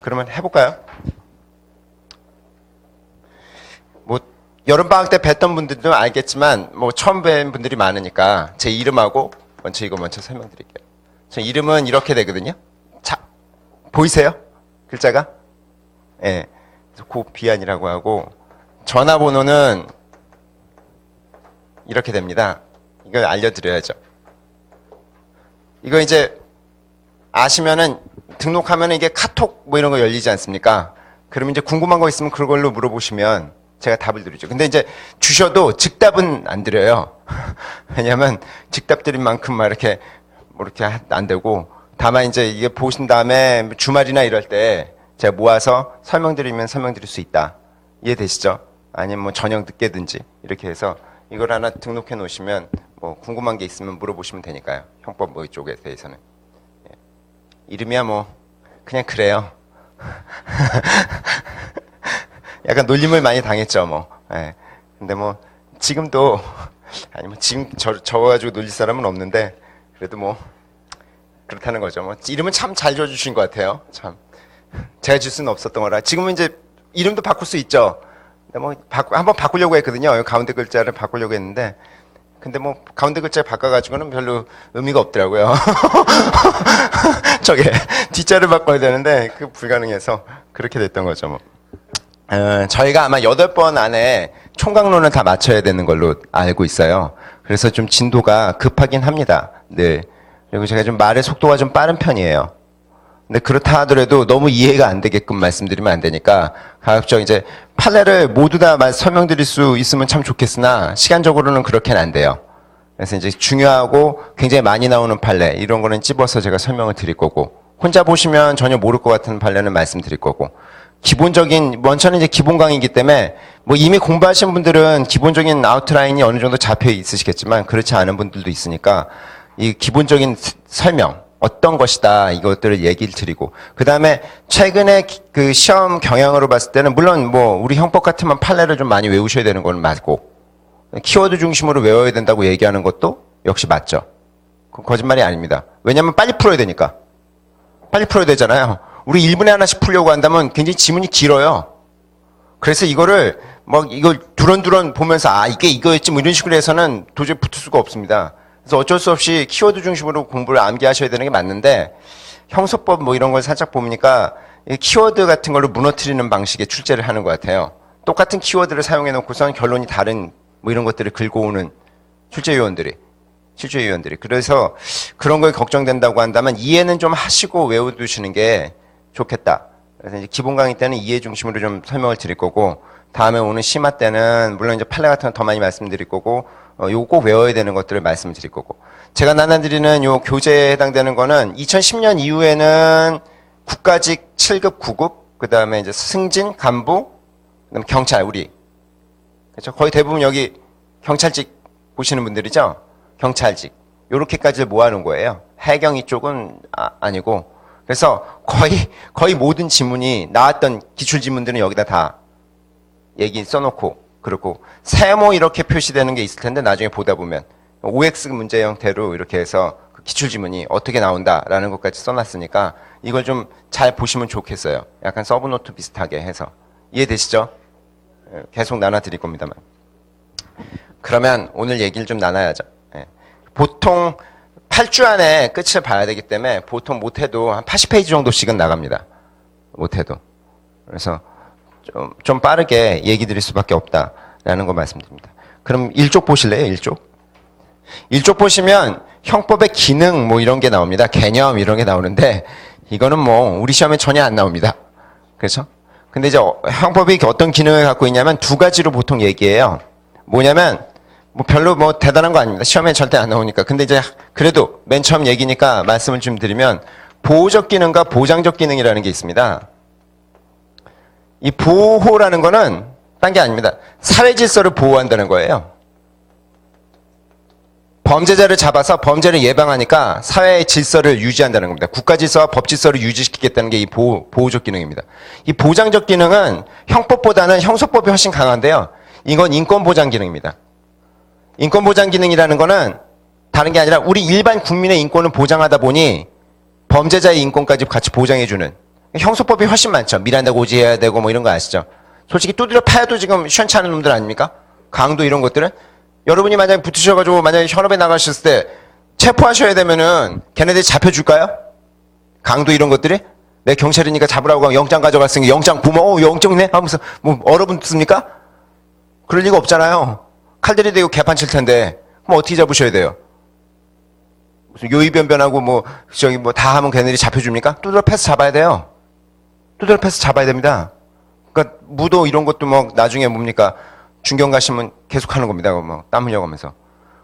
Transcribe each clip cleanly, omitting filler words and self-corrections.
그러면 해볼까요? 뭐 여름방학 때 뵀던 분들도 알겠지만 뭐 처음 뵌 분들이 많으니까 제 이름하고 먼저 설명드릴게요. 저 이름은 이렇게 되거든요. 자, 보이세요? 글자가? 예. 네. 고비안이라고 하고 전화번호는 이렇게 됩니다. 이걸 알려드려야죠. 이거 이제 아시면은 등록하면은 이게 카톡 뭐 이런 거 열리지 않습니까? 그러면 이제 궁금한 거 있으면 그걸로 물어보시면 제가 답을 드리죠. 근데 이제 주셔도 즉답은 안 드려요. 왜냐면 즉답 드린 만큼 막 이렇게 뭐 이렇게 안 되고 다만 이제 이게 보신 다음에 주말이나 이럴 때 제가 모아서 설명드리면 설명드릴 수 있다. 이해되시죠? 아니면 뭐 저녁 늦게든지 이렇게 해서 이걸 하나 등록해 놓으시면 뭐 궁금한 게 있으면 물어보시면 되니까요. 형법 뭐 이쪽에 대해서는. 이름이야 뭐 그냥 그래요. 약간 놀림을 많이 당했죠 뭐. 예. 근데 뭐 지금도 아니 뭐 지금 저가지고 놀릴 사람은 없는데 그래도 뭐 그렇다는 거죠. 뭐 이름은 참 잘 지어주신 것 같아요. 참 제가 줄 수는 없었던 거라. 지금은 이제 이름도 바꿀 수 있죠. 근데 뭐 한번 바꾸려고 했거든요. 가운데 글자를 바꾸려고 했는데. 근데 뭐 가운데 글자 바꿔가지고는 별로 의미가 없더라고요. 저게 뒷자를 바꿔야 되는데 그 불가능해서 그렇게 됐던 거죠. 뭐. 저희가 아마 8번 안에 총각론을 다 맞춰야 되는 걸로 알고 있어요. 그래서 좀 진도가 급하긴 합니다. 네. 그리고 제가 좀 말의 속도가 좀 빠른 편이에요. 근데 그렇다 하더라도 너무 이해가 안 되게끔 말씀드리면 안 되니까 가급적 이제 판례를 모두 다 설명드릴 수 있으면 참 좋겠으나 시간적으로는 그렇게는 안 돼요. 그래서 이제 중요하고 굉장히 많이 나오는 판례 이런 거는 찝어서 제가 설명을 드릴 거고 혼자 보시면 전혀 모를 것 같은 판례는 말씀드릴 거고 기본적인 원천은 이제 기본 강의이기 때문에 뭐 이미 공부하신 분들은 기본적인 아웃라인이 어느 정도 잡혀 있으시겠지만 그렇지 않은 분들도 있으니까 이 기본적인 설명 어떤 것이다 이것들을 얘기를 드리고 그 다음에 최근에 그 시험 경향으로 봤을 때는 물론 뭐 우리 형법 같으면 판례를 좀 많이 외우셔야 되는 건 맞고 키워드 중심으로 외워야 된다고 얘기하는 것도 역시 맞죠. 그건 거짓말이 아닙니다. 왜냐하면 빨리 풀어야 되니까. 빨리 풀어야 되잖아요. 우리 1분에 하나씩 풀려고 한다면 굉장히 지문이 길어요. 그래서 이거를 막 이걸 두런두런 보면서 아 이게 이거였지 뭐 이런 식으로 해서는 도저히 붙을 수가 없습니다. 그래서 어쩔 수 없이 키워드 중심으로 공부를 암기하셔야 되는 게 맞는데 형소법 뭐 이런 걸 살짝 보니까 키워드 같은 걸로 무너뜨리는 방식의 출제를 하는 것 같아요. 똑같은 키워드를 사용해 놓고선 결론이 다른 뭐 이런 것들을 긁어오는 출제위원들이 그래서 그런 걸 걱정된다고 한다면 이해는 좀 하시고 외워두시는 게 좋겠다. 그래서 이제 기본 강의 때는 이해 중심으로 좀 설명을 드릴 거고 다음에 오는 심화 때는 물론 이제 판례 같은 거 더 많이 말씀드릴 거고 요거 꼭 외워야 되는 것들을 말씀을 드릴 거고 제가 나눠드리는 요 교재에 해당되는 거는 2010년 이후에는 국가직 7급 9급 그 다음에 이제 승진 간부 그다음에 경찰 우리 그렇죠? 거의 대부분 여기 경찰직 보시는 분들이죠. 경찰직 요렇게까지 모아놓은 거예요. 해경 이쪽은 아니고 그래서 거의 모든 지문이 나왔던 기출 지문들은 여기다 다 얘기 써놓고 그렇고 세모 이렇게 표시되는 게 있을 텐데 나중에 보다 보면 OX 문제 형태로 이렇게 해서 그 기출 지문이 어떻게 나온다라는 것까지 써놨으니까 이걸 좀 잘 보시면 좋겠어요. 약간 서브노트 비슷하게 해서 이해되시죠? 계속 나눠드릴 겁니다만. 그러면 오늘 얘기를 좀 나눠야죠. 보통 8주 안에 끝을 봐야 되기 때문에 보통 못해도 한 80페이지 정도씩은 나갑니다. 못해도. 그래서 좀 빠르게 얘기 드릴 수밖에 없다라는 거 말씀드립니다. 그럼 1쪽 보실래요? 1쪽 보시면 형법의 기능 뭐 이런 게 나옵니다. 개념 이런 게 나오는데 이거는 뭐 우리 시험에 전혀 안 나옵니다. 그렇죠? 근데 이제 형법이 어떤 기능을 갖고 있냐면 두 가지로 보통 얘기해요. 뭐냐면 뭐 별로 뭐 대단한 거 아닙니다. 시험에 절대 안 나오니까. 근데 이제 그래도 맨 처음 얘기니까 말씀을 좀 드리면 보호적 기능과 보장적 기능이라는 게 있습니다. 이 보호라는 거는 딴 게 아닙니다. 사회 질서를 보호한다는 거예요. 범죄자를 잡아서 범죄를 예방하니까 사회의 질서를 유지한다는 겁니다. 국가 질서와 법 질서를 유지시키겠다는 게 이 보호적 기능입니다. 이 보장적 기능은 형법보다는 형소법이 훨씬 강한데요. 이건 인권 보장 기능입니다. 인권 보장 기능이라는 거는 다른 게 아니라 우리 일반 국민의 인권을 보장하다 보니 범죄자의 인권까지 같이 보장해주는 형소법이 훨씬 많죠. 미란다 고지해야 되고 뭐 이런 거 아시죠? 솔직히 두드려 파야도 지금 시원치 않은 놈들 아닙니까? 강도 이런 것들은. 여러분이 만약에 붙으셔가지고 만약에 현업에 나가셨을 때 체포하셔야 되면은 걔네들이 잡혀줄까요? 강도 이런 것들이? 내 경찰이니까 잡으라고 하면 영장 가져갔으니까 영장 보면 영장이네 하면서 뭐 얼어붙습니까? 그럴 리가 없잖아요. 칼들이 대고 개판 칠 텐데 그럼 어떻게 잡으셔야 돼요? 무슨 요의변변하고 뭐 저기 뭐 다 하면 걔네들이 잡혀줍니까? 두드려 패스 잡아야 돼요. 두드려 패스 잡아야 됩니다. 그러니까 무도 이런 것도 뭐 나중에 뭡니까? 중경 가시면 계속 하는 겁니다. 뭐 땀 흘려가면서.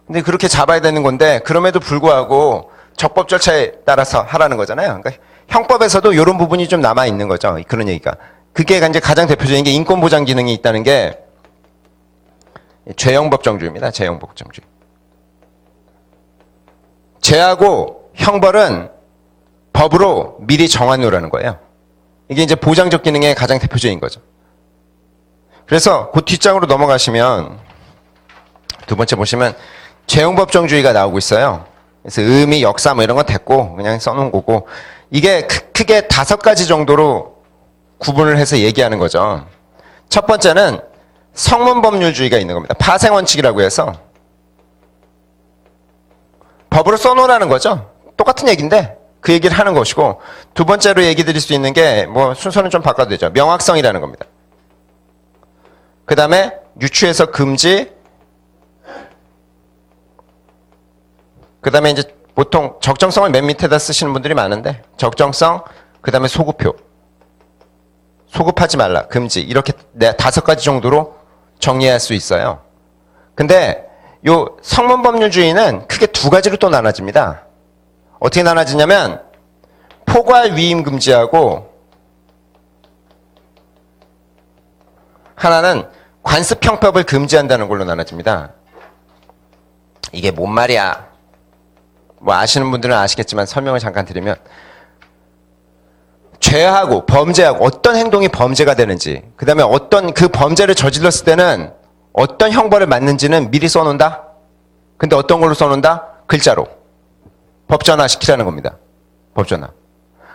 근데 그렇게 잡아야 되는 건데 그럼에도 불구하고 적법 절차에 따라서 하라는 거잖아요. 그러니까 형법에서도 이런 부분이 좀 남아 있는 거죠. 그런 얘기가. 그게 이제 가장 대표적인 게 인권 보장 기능이 있다는 게 죄형법정주의입니다. 죄형법정주의. 죄하고 형벌은 법으로 미리 정해놓으라는 거예요. 이게 이제 보장적 기능의 가장 대표적인 거죠. 그래서 그 뒷장으로 넘어가시면 두 번째 보시면 죄형법정주의가 나오고 있어요. 그래서 의미, 역사 뭐 이런 건 됐고 그냥 써놓은 거고 이게 크게 5가지 정도로 구분을 해서 얘기하는 거죠. 첫 번째는 성문법률주의가 있는 겁니다. 파생원칙이라고 해서 법으로 써놓으라는 거죠. 똑같은 얘기인데 그 얘기를 하는 것이고 두 번째로 얘기 드릴 수 있는 게 뭐 순서는 좀 바꿔도 되죠. 명확성이라는 겁니다. 그 다음에 유추해서 금지 그 다음에 이제 보통 적정성을 맨 밑에다 쓰시는 분들이 많은데 적정성 그 다음에 소급표 소급하지 말라 금지 이렇게 5가지 정도로 정리할 수 있어요. 근데 요 성문법률주의는 크게 2가지로 또 나눠집니다. 어떻게 나눠지냐면 포괄 위임 금지하고 하나는 관습형법을 금지한다는 걸로 나눠집니다. 이게 뭔 말이야? 뭐 아시는 분들은 아시겠지만 설명을 잠깐 드리면 죄하고 범죄하고 어떤 행동이 범죄가 되는지 그 다음에 어떤 그 범죄를 저질렀을 때는 어떤 형벌을 맞는지는 미리 써놓는다? 근데 어떤 걸로 써놓는다? 글자로. 법전화 시키라는 겁니다. 법전화.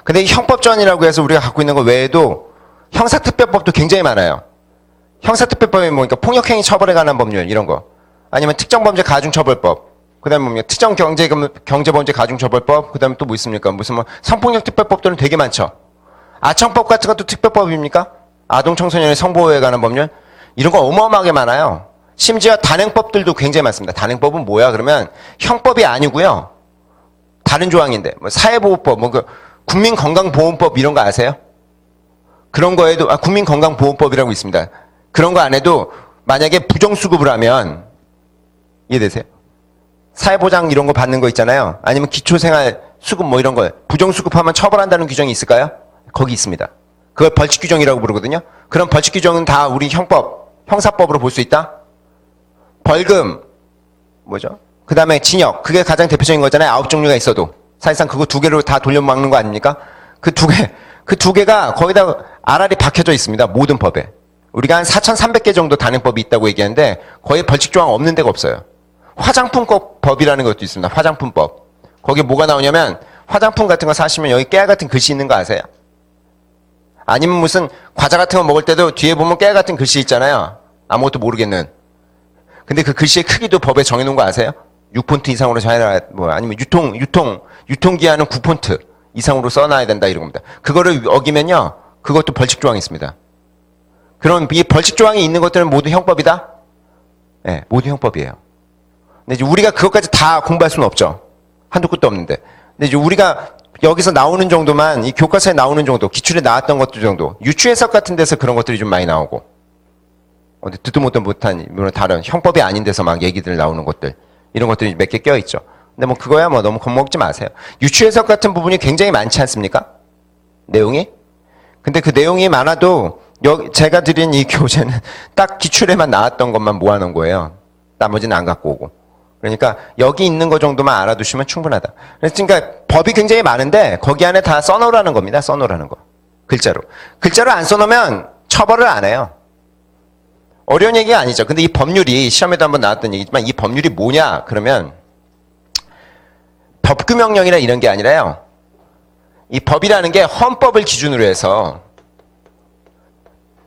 근데 이 형법전이라고 해서 우리가 갖고 있는 것 외에도 형사특별법도 굉장히 많아요. 형사특별법이 뭐니까 폭력행위 처벌에 관한 법률 이런 거. 아니면 특정범죄 가중처벌법. 그 다음에 뭡니까? 특정 경제범죄 가중처벌법. 그 다음에 또 뭐 있습니까? 무슨 뭐 성폭력 특별법들은 되게 많죠. 아청법 같은 것도 특별법입니까? 아동청소년의 성보호에 관한 법률. 이런 거 어마어마하게 많아요. 심지어 단행법들도 굉장히 많습니다. 단행법은 뭐야? 그러면 형법이 아니고요. 다른 조항인데 뭐 사회보호법, 뭐 그 국민건강보험법 이런 거 아세요? 그런 거에도 국민건강보험법이라고 있습니다. 그런 거 안 해도 만약에 부정수급을 하면 이해되세요? 사회보장 이런 거 받는 거 있잖아요. 아니면 기초생활수급 뭐 이런 거 부정수급하면 처벌한다는 규정이 있을까요? 거기 있습니다. 그걸 벌칙규정이라고 부르거든요. 그런 벌칙규정은 다 우리 형사법으로 볼 수 있다. 벌금 뭐죠? 그 다음에 징역 그게 가장 대표적인 거잖아요. 9종류가 있어도 사실상 그거 2개로 다 돌려막는 거 아닙니까? 그 2개가 거의 다 알알이 박혀져 있습니다. 모든 법에. 우리가 한 4,300개 정도 단행법이 있다고 얘기하는데 거의 벌칙조항 없는 데가 없어요. 화장품법이라는 것도 있습니다. 화장품법. 거기에 뭐가 나오냐면 화장품 같은 거 사시면 여기 깨알 같은 글씨 있는 거 아세요? 아니면 무슨 과자 같은 거 먹을 때도 뒤에 보면 깨알 같은 글씨 있잖아요. 아무것도 모르겠는. 근데 그 글씨의 크기도 법에 정해놓은 거 아세요? 6폰트 이상으로 정해놔야, 뭐, 아니면 유통기한은 9폰트 이상으로 써놔야 된다, 이런 겁니다. 그거를 어기면요, 그것도 벌칙조항이 있습니다. 그럼 이 벌칙조항이 있는 것들은 모두 형법이다? 네, 모두 형법이에요. 근데 이제 우리가 그것까지 다 공부할 수는 없죠. 한두 끝도 없는데. 근데 이제 우리가 여기서 나오는 정도만, 이 교과서에 나오는 정도, 기출에 나왔던 것들 정도, 유추해석 같은 데서 그런 것들이 좀 많이 나오고, 어디 듣도 못한, 물론 다른 형법이 아닌 데서 막 얘기들 나오는 것들, 이런 것들이 몇 개 껴있죠. 근데 뭐 그거야 뭐 너무 겁먹지 마세요. 유추해석 같은 부분이 굉장히 많지 않습니까? 내용이? 근데 그 내용이 많아도, 제가 드린 이 교재는 딱 기출에만 나왔던 것만 모아놓은 거예요. 나머지는 안 갖고 오고. 그러니까 여기 있는 거 정도만 알아두시면 충분하다. 그러니까 법이 굉장히 많은데 거기 안에 다 써놓으라는 겁니다. 써놓으라는 거. 글자로. 글자로 안 써놓으면 처벌을 안 해요. 어려운 얘기가 아니죠. 근데 이 법률이 시험에도 한번 나왔던 얘기지만 이 법률이 뭐냐 그러면 법규명령이나 이런 게 아니라요. 이 법이라는 게 헌법을 기준으로 해서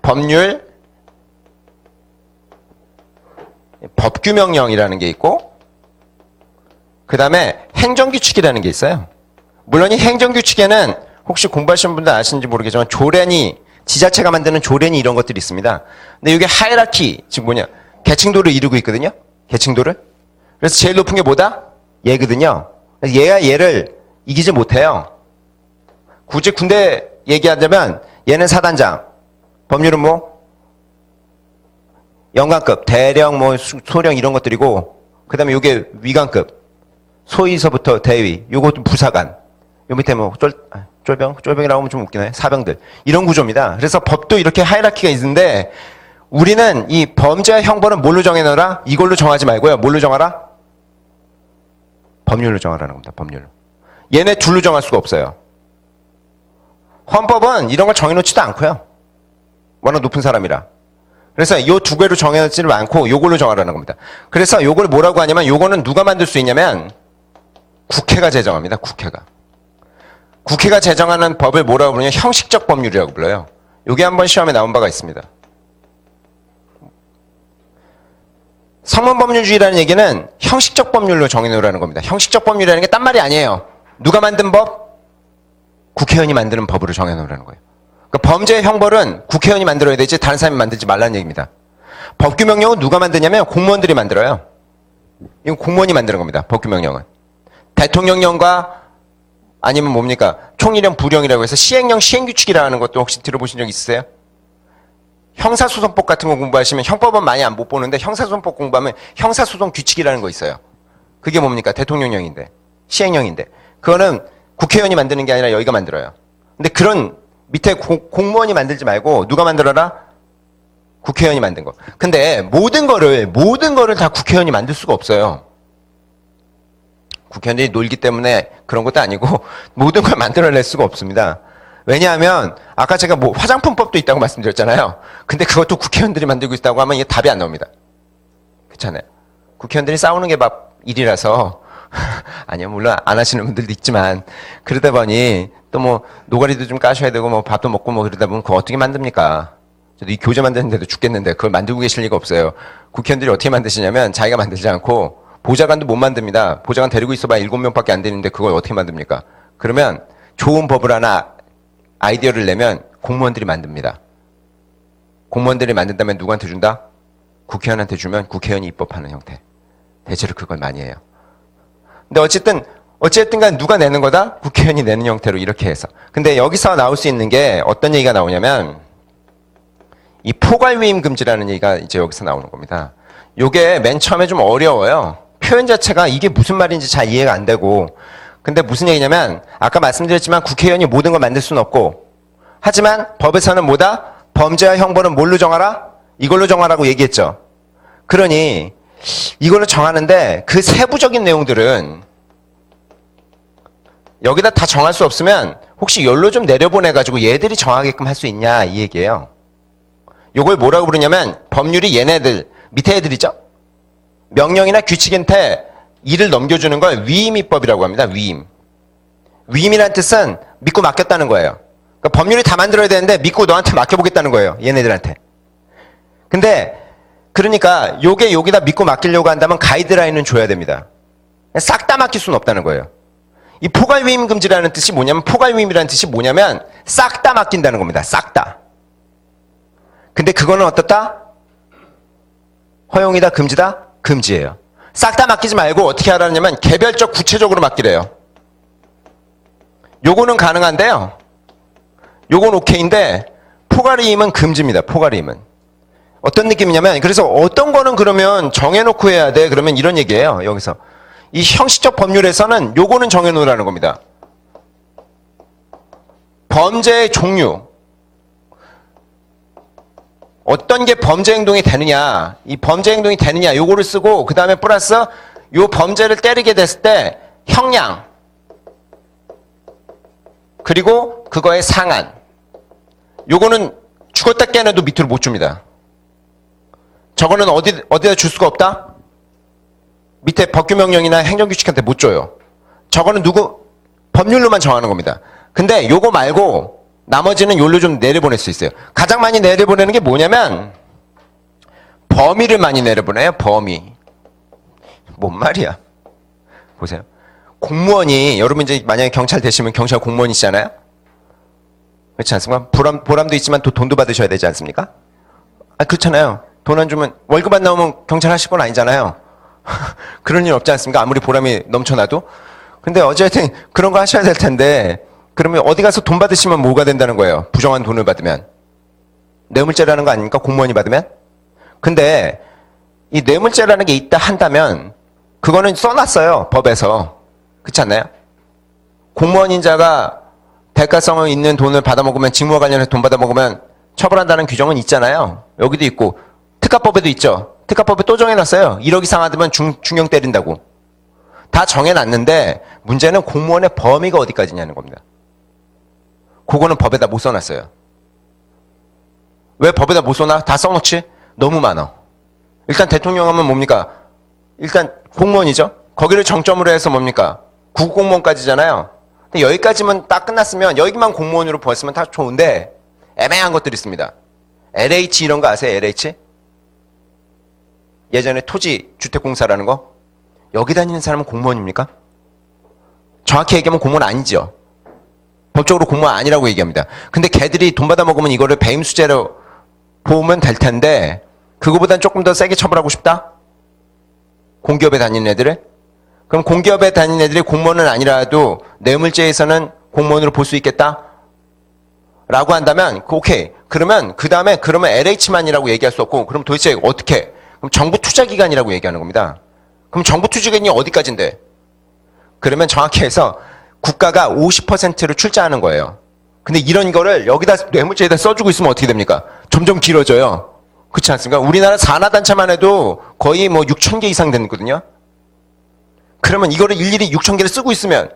법률, 법규명령이라는 게 있고 그 다음에 행정규칙이라는 게 있어요. 물론 이 행정규칙에는 혹시 공부하시는 분들 아시는지 모르겠지만 조례니, 지자체가 만드는 조례니 이런 것들이 있습니다. 근데 이게 하이라키, 즉 뭐냐, 계층도를 이루고 있거든요. 계층도를. 그래서 제일 높은 게 뭐다? 얘거든요. 얘가 얘를 이기지 못해요. 굳이 군대 얘기하자면 얘는 사단장, 법률은 뭐 영관급, 대령, 뭐 소령 이런 것들이고, 그 다음에 이게 위관급, 소위서부터 대위, 요것도 부사관, 요 밑에 뭐 쫄병이라고 하면 좀 웃기네, 사병들, 이런 구조입니다. 그래서 법도 이렇게 하이라키가 있는데 우리는 이 범죄와 형벌은 뭘로 정해놓으라? 이걸로 정하지 말고요. 뭘로 정하라? 법률로 정하라는 겁니다. 법률로. 얘네 둘로 정할 수가 없어요. 헌법은 이런 걸 정해놓지도 않고요. 워낙 높은 사람이라. 그래서 이 두 개로 정해놓지를 않고 요걸로 정하라는 겁니다. 그래서 요걸 뭐라고 하냐면 요거는 누가 만들 수 있냐면 국회가 제정합니다. 국회가. 국회가 제정하는 법을 뭐라고 부르냐? 형식적 법률이라고 불러요. 요게 한번 시험에 나온 바가 있습니다. 성문법률주의라는 얘기는 형식적 법률로 정해놓으라는 겁니다. 형식적 법률이라는 게 딴 말이 아니에요. 누가 만든 법? 국회의원이 만드는 법으로 정해놓으라는 거예요. 그러니까 범죄의 형벌은 국회의원이 만들어야 되지 다른 사람이 만들지 말라는 얘기입니다. 법규명령은 누가 만드냐면 공무원들이 만들어요. 이건 공무원이 만드는 겁니다. 법규명령은. 대통령령과 아니면 뭡니까? 총리령, 부령이라고 해서 시행령, 시행규칙이라는 것도 혹시 들어보신 적 있으세요? 형사소송법 같은 거 공부하시면 형법은 많이 안 못 보는데 형사소송법 공부하면 형사소송 규칙이라는 거 있어요. 그게 뭡니까? 대통령령인데, 시행령인데. 그거는 국회의원이 만드는 게 아니라 여기가 만들어요. 근데 그런 밑에 공무원이 만들지 말고 누가 만들어라? 국회의원이 만든 거. 근데 모든 거를 다 국회의원이 만들 수가 없어요. 국회의원들이 놀기 때문에 그런 것도 아니고 모든 걸 만들어낼 수가 없습니다. 왜냐하면 아까 제가 뭐 화장품법도 있다고 말씀드렸잖아요. 근데 그것도 국회의원들이 만들고 있다고 하면 이게 답이 안 나옵니다. 그렇잖아요. 국회의원들이 싸우는 게 막 일이라서 아니요, 물론 안 하시는 분들도 있지만 그러다 보니 또 뭐 노가리도 좀 까셔야 되고 뭐 밥도 먹고 뭐 그러다 보면 그거 어떻게 만듭니까? 저도 이 교재 만드는데도 죽겠는데 그걸 만들고 계실 리가 없어요. 국회의원들이 어떻게 만드시냐면 자기가 만들지 않고 보좌관도 못 만듭니다. 보좌관 데리고 있어봐 7명밖에 안 되는데 그걸 어떻게 만듭니까? 그러면 좋은 법을 하나 아이디어를 내면 공무원들이 만듭니다. 공무원들이 만든다면 누구한테 준다? 국회의원한테 주면 국회의원이 입법하는 형태. 대체로 그걸 많이 해요. 근데 어쨌든 간 누가 내는 거다? 국회의원이 내는 형태로 이렇게 해서. 근데 여기서 나올 수 있는 게 어떤 얘기가 나오냐면 이 포괄위임 금지라는 얘기가 이제 여기서 나오는 겁니다. 요게 맨 처음에 좀 어려워요. 표현 자체가 이게 무슨 말인지 잘 이해가 안 되고. 근데 무슨 얘기냐면 아까 말씀드렸지만 국회의원이 모든 걸 만들 수는 없고 하지만 법에서는 뭐다? 범죄와 형벌은 뭘로 정하라? 이걸로 정하라고 얘기했죠. 그러니 이걸로 정하는데 그 세부적인 내용들은 여기다 다 정할 수 없으면 혹시 열로 좀 내려보내가지고 얘들이 정하게끔 할 수 있냐 이 얘기예요. 요걸 뭐라고 부르냐면 법률이 얘네들 밑에 애들이죠. 명령이나 규칙한테 일을 넘겨주는 걸 위임입법이라고 합니다. 위임. 위임이라는 뜻은 믿고 맡겼다는 거예요. 그러니까 법률이 다 만들어야 되는데 믿고 너한테 맡겨보겠다는 거예요. 얘네들한테. 근데 그러니까 요게 여기다 믿고 맡기려고 한다면 가이드라인은 줘야 됩니다. 싹 다 맡길 수는 없다는 거예요. 이 포괄위임 금지라는 뜻이 뭐냐면 포괄위임이라는 뜻이 뭐냐면 싹 다 맡긴다는 겁니다. 싹 다. 근데 그거는 어떻다? 허용이다 금지다? 금지예요. 싹 다 맡기지 말고 어떻게 하라냐면 개별적 구체적으로 맡기래요. 요거는 가능한데요. 요건 오케이인데 포괄위임은 금지입니다. 포괄위임은. 어떤 느낌이냐면 그래서 어떤 거는 그러면 정해놓고 해야 돼. 그러면 이런 얘기예요. 여기서. 이 형식적 법률에서는 요거는 정해놓으라는 겁니다. 범죄의 종류. 어떤 게 범죄 행동이 되느냐. 이 범죄 행동이 되느냐. 요거를 쓰고 그 다음에 플러스 요 범죄를 때리게 됐을 때 형량. 그리고 그거의 상한. 요거는 죽었다 깨어나도 밑으로 못 줍니다. 저거는 어디다 줄 수가 없다? 밑에 법규명령이나 행정규칙한테 못 줘요. 저거는 법률로만 정하는 겁니다. 근데 요거 말고 나머지는 요로 좀 내려보낼 수 있어요. 가장 많이 내려보내는 게 뭐냐면 범위를 많이 내려보내요. 범위. 뭔 말이야. 보세요. 공무원이 여러분 이제 만약에 경찰 되시면 경찰 공무원이시잖아요. 그렇지 않습니까? 보람도 있지만 또 돈도 받으셔야 되지 않습니까? 아, 그렇잖아요. 돈 안 주면 월급 안 나오면 경찰 하실 건 아니잖아요. 그런 일 없지 않습니까? 아무리 보람이 넘쳐나도. 근데 어쨌든 그런 거 하셔야 될 텐데 그러면 어디 가서 돈 받으시면 뭐가 된다는 거예요? 부정한 돈을 받으면. 뇌물죄라는 거 아닙니까? 공무원이 받으면? 근데 이 뇌물죄라는 게 있다 한다면 그거는 써놨어요. 법에서. 그렇지 않나요? 공무원인 자가 대가성 있는 돈을 받아먹으면 직무와 관련해서 돈 받아먹으면 처벌한다는 규정은 있잖아요. 여기도 있고 특가법에도 있죠. 특가법에 또 정해놨어요. 1억 이상 받으면 중형 때린다고. 다 정해놨는데 문제는 공무원의 범위가 어디까지냐는 겁니다. 그거는 법에다 못 써놨어요. 왜 법에다 못 써놔? 다 써놓지? 너무 많아. 일단 대통령 하면 뭡니까? 일단 공무원이죠. 거기를 정점으로 해서 뭡니까? 국공무원까지잖아요. 근데 여기까지만 딱 끝났으면 여기만 공무원으로 보았으면 다 좋은데 애매한 것들이 있습니다. LH 이런 거 아세요? LH? 예전에 토지주택공사라는 거? 여기 다니는 사람은 공무원입니까? 정확히 얘기하면 공무원 아니죠. 법적으로 공무원 아니라고 얘기합니다. 근데 걔들이 돈 받아 먹으면 이거를 배임수재로 보면 될 텐데 그거보단 조금 더 세게 처벌하고 싶다? 공기업에 다니는 애들을? 그럼 공기업에 다니는 애들이 공무원은 아니라도 뇌물죄에서는 공무원으로 볼 수 있겠다? 라고 한다면 오케이. 그러면 그 다음에 그러면 LH만이라고 얘기할 수 없고 그럼 도대체 어떻게? 그럼 정부 투자기관이라고 얘기하는 겁니다. 그럼 정부 투자기관이 어디까지인데? 그러면 정확히 해서 국가가 50%를 출자하는 거예요. 근데 이런 거를 여기다 뇌물죄에다 써주고 있으면 어떻게 됩니까? 점점 길어져요. 그렇지 않습니까? 우리나라 산하단체만 해도 거의 뭐 6,000개 이상 되거든요. 그러면 이거를 일일이 6,000개를 쓰고 있으면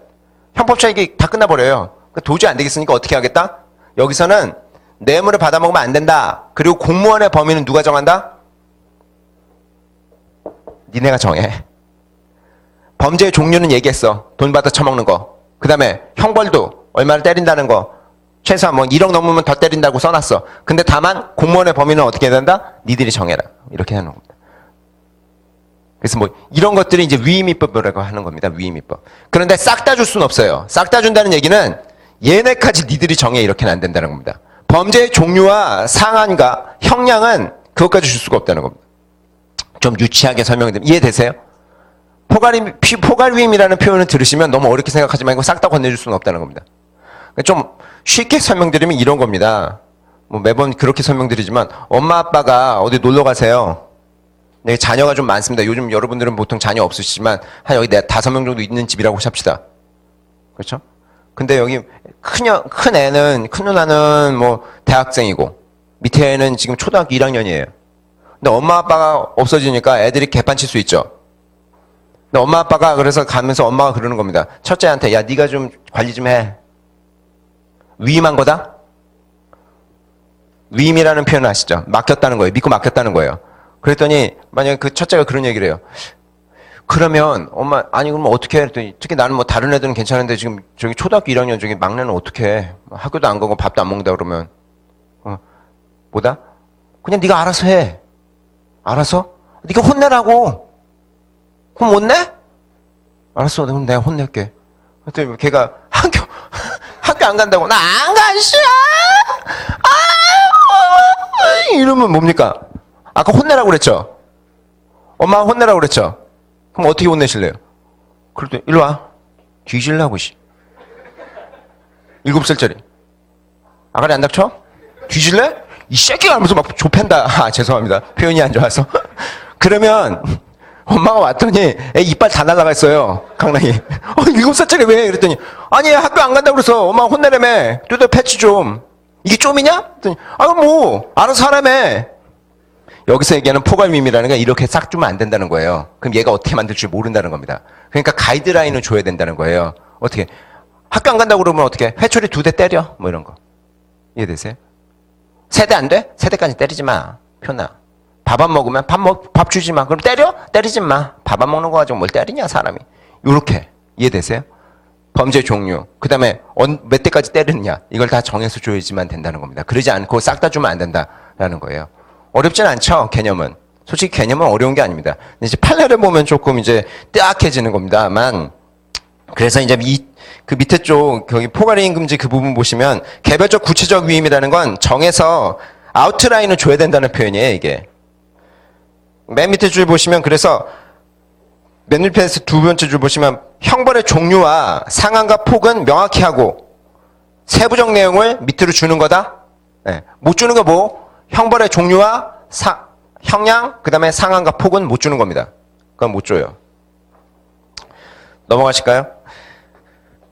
형법차익이 다 끝나버려요. 그러니까 도저히 안 되겠으니까 어떻게 하겠다? 여기서는 뇌물을 받아먹으면 안 된다. 그리고 공무원의 범위는 누가 정한다? 니네가 정해. 범죄의 종류는 얘기했어. 돈 받아 처먹는 거. 그 다음에 형벌도 얼마를 때린다는 거. 최소한 뭐 1억 넘으면 더 때린다고 써놨어. 근데 다만 공무원의 범위는 어떻게 해야 된다? 니들이 정해라. 이렇게 하는 겁니다. 그래서 뭐 이런 것들이 이제 위임위법이라고 하는 겁니다. 위임위법. 그런데 싹 다 줄 수는 없어요. 싹 다 준다는 얘기는 얘네까지 니들이 정해 이렇게는 안 된다는 겁니다. 범죄의 종류와 상한과 형량은 그것까지 줄 수가 없다는 겁니다. 좀 유치하게 설명드리면 이해되세요? 포괄위임이라는 표현을 들으시면 너무 어렵게 생각하지 말고 싹 다 건네줄 수는 없다는 겁니다. 좀 쉽게 설명드리면 이런 겁니다. 뭐 매번 그렇게 설명드리지만 엄마 아빠가 어디 놀러 가세요. 네, 자녀가 좀 많습니다. 요즘 여러분들은 보통 자녀 없으시지만 한 여기 5명 정도 있는 집이라고 합시다. 그렇죠? 근데 여기 큰 애는 큰 누나는 뭐 대학생이고 밑에 애는 지금 초등학교 1학년이에요. 근데 엄마 아빠가 없어지니까 애들이 개판 칠 수 있죠. 근데 엄마 아빠가 그래서 가면서 엄마가 그러는 겁니다. 첫째한테 야 네가 좀 관리 좀 해. 위임한 거다? 위임이라는 표현을 아시죠? 맡겼다는 거예요. 믿고 맡겼다는 거예요. 그랬더니 만약에 그 첫째가 그런 얘기를 해요. 그러면 엄마 아니 그러면 어떻게 해? 그랬더니 특히 나는 뭐 다른 애들은 괜찮은데 지금 저기 초등학교 1학년 저기 막내는 어떻게 해? 학교도 안 가고 밥도 안 먹는다 그러면 뭐다? 그냥 네가 알아서 해. 알아서? 네가 혼내라고. 그럼 못 내? 알았어. 그럼 내가 혼낼게. 그랬더니 걔가 학교 안 간다고. 나 안 가, 씨! 이러면 뭡니까? 아까 혼내라고 그랬죠? 엄마가 혼내라고 그랬죠? 그럼 어떻게 혼내실래요? 그럴 때, 일로 와. 뒤질라고, 씨. 7살짜리. 아가리 안 닥쳐? 뒤질래? 이 새끼가 하면서 막 좁힌다. 아, 죄송합니다. 표현이 안 좋아서. 그러면, 엄마가 왔더니 애 이빨 다 날라가 있어요. 강남이. 7살짜리 왜? 그랬더니 아니 학교 안 간다고 그래서 엄마가 혼내라며. 뚜더 패치 좀. 이게 좀이냐? 그랬더니 뭐 알아서 하라며. 여기서 얘기하는 포괄위임이라는 게 이렇게 싹 주면 안 된다는 거예요. 그럼 얘가 어떻게 만들 줄 모른다는 겁니다. 그러니까 가이드라인을 줘야 된다는 거예요. 어떻게 학교 안 간다고 그러면 어떻게 회초리 2대 때려 뭐 이런 거. 이해되세요? 세대 안 돼? 세대까지 때리지 마. 표나. 밥 안 먹으면 밥 주지 마. 그럼 때려? 때리지 마. 밥 안 먹는 거 가지고 뭘 때리냐, 사람이. 요렇게. 이해되세요? 범죄 종류, 그 다음에 몇 대까지 때리느냐, 이걸 다 정해서 줘야지만 된다는 겁니다. 그러지 않고 싹 다 주면 안 된다라는 거예요. 어렵진 않죠, 개념은. 솔직히 개념은 어려운 게 아닙니다. 근데 이제 판례를 보면 조금 이제 뜨악해지는 겁니다만, 그래서 이제 그 밑에 쪽, 거기 포괄이행 금지 그 부분 보시면, 개별적 구체적 위임이라는 건 정해서 아웃라인을 줘야 된다는 표현이에요, 이게. 맨 밑에 줄 보시면, 그래서 맨 밑에서 두 번째 줄 보시면 형벌의 종류와 상한과 폭은 명확히 하고 세부적 내용을 밑으로 주는 거다. 네. 못 주는 거 뭐? 형벌의 종류와 형량, 그 다음에 상한과 폭은 못 주는 겁니다. 그건 못 줘요. 넘어가실까요?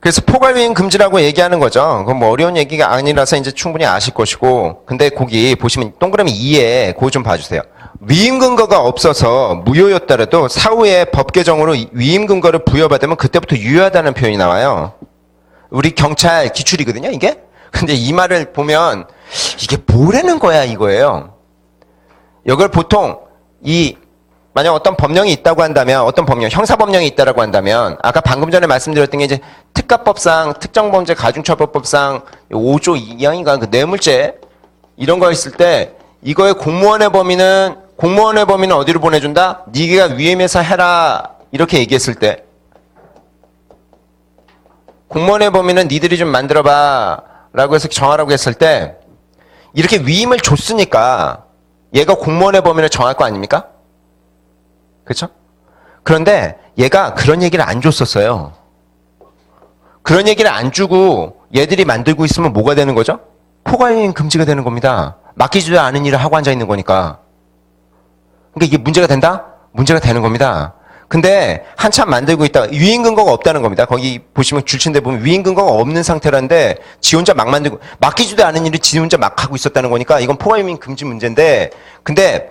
그래서 포괄위임 금지라고 얘기하는 거죠. 그건 뭐 어려운 얘기가 아니라서 이제 충분히 아실 것이고, 근데 거기 보시면 동그라미 2에 그거 좀 봐주세요. 위임 근거가 없어서 무효였더라도 사후에 법 개정으로 위임 근거를 부여받으면 그때부터 유효하다는 표현이 나와요. 우리 경찰 기출이거든요, 이게? 근데 이 말을 보면 이게 뭐라는 거야, 이거예요. 이걸 보통 만약 어떤 법령이 있다고 한다면, 어떤 법령, 형사법령이 있다라고 한다면, 아까 방금 전에 말씀드렸던 게 이제 특가법상, 특정범죄 가중처벌법상 5조 2항인가 그 뇌물죄 이런 거 있을 때 이거의 공무원의 범위는 어디로 보내준다? 네가 위임해서 해라 이렇게 얘기했을 때 공무원의 범위는 니들이 좀 만들어봐 라고 해서 정하라고 했을 때 이렇게 위임을 줬으니까 얘가 공무원의 범위를 정할 거 아닙니까? 그렇죠? 그런데 얘가 그런 얘기를 안 줬었어요. 그런 얘기를 안 주고 얘들이 만들고 있으면 뭐가 되는 거죠? 포괄위임 금지가 되는 겁니다. 맡기지도 않은 일을 하고 앉아 있는 거니까. 그러니까 이게 문제가 된다? 문제가 되는 겁니다. 근데 한참 만들고 있다가 위임 근거가 없다는 겁니다. 거기 보시면 줄친데 보면 위임 근거가 없는 상태라는데 지 혼자 막 만들고 맡기지도 않은 일을 지 혼자 막 하고 있었다는 거니까 이건 포괄위임 금지 문제인데, 근데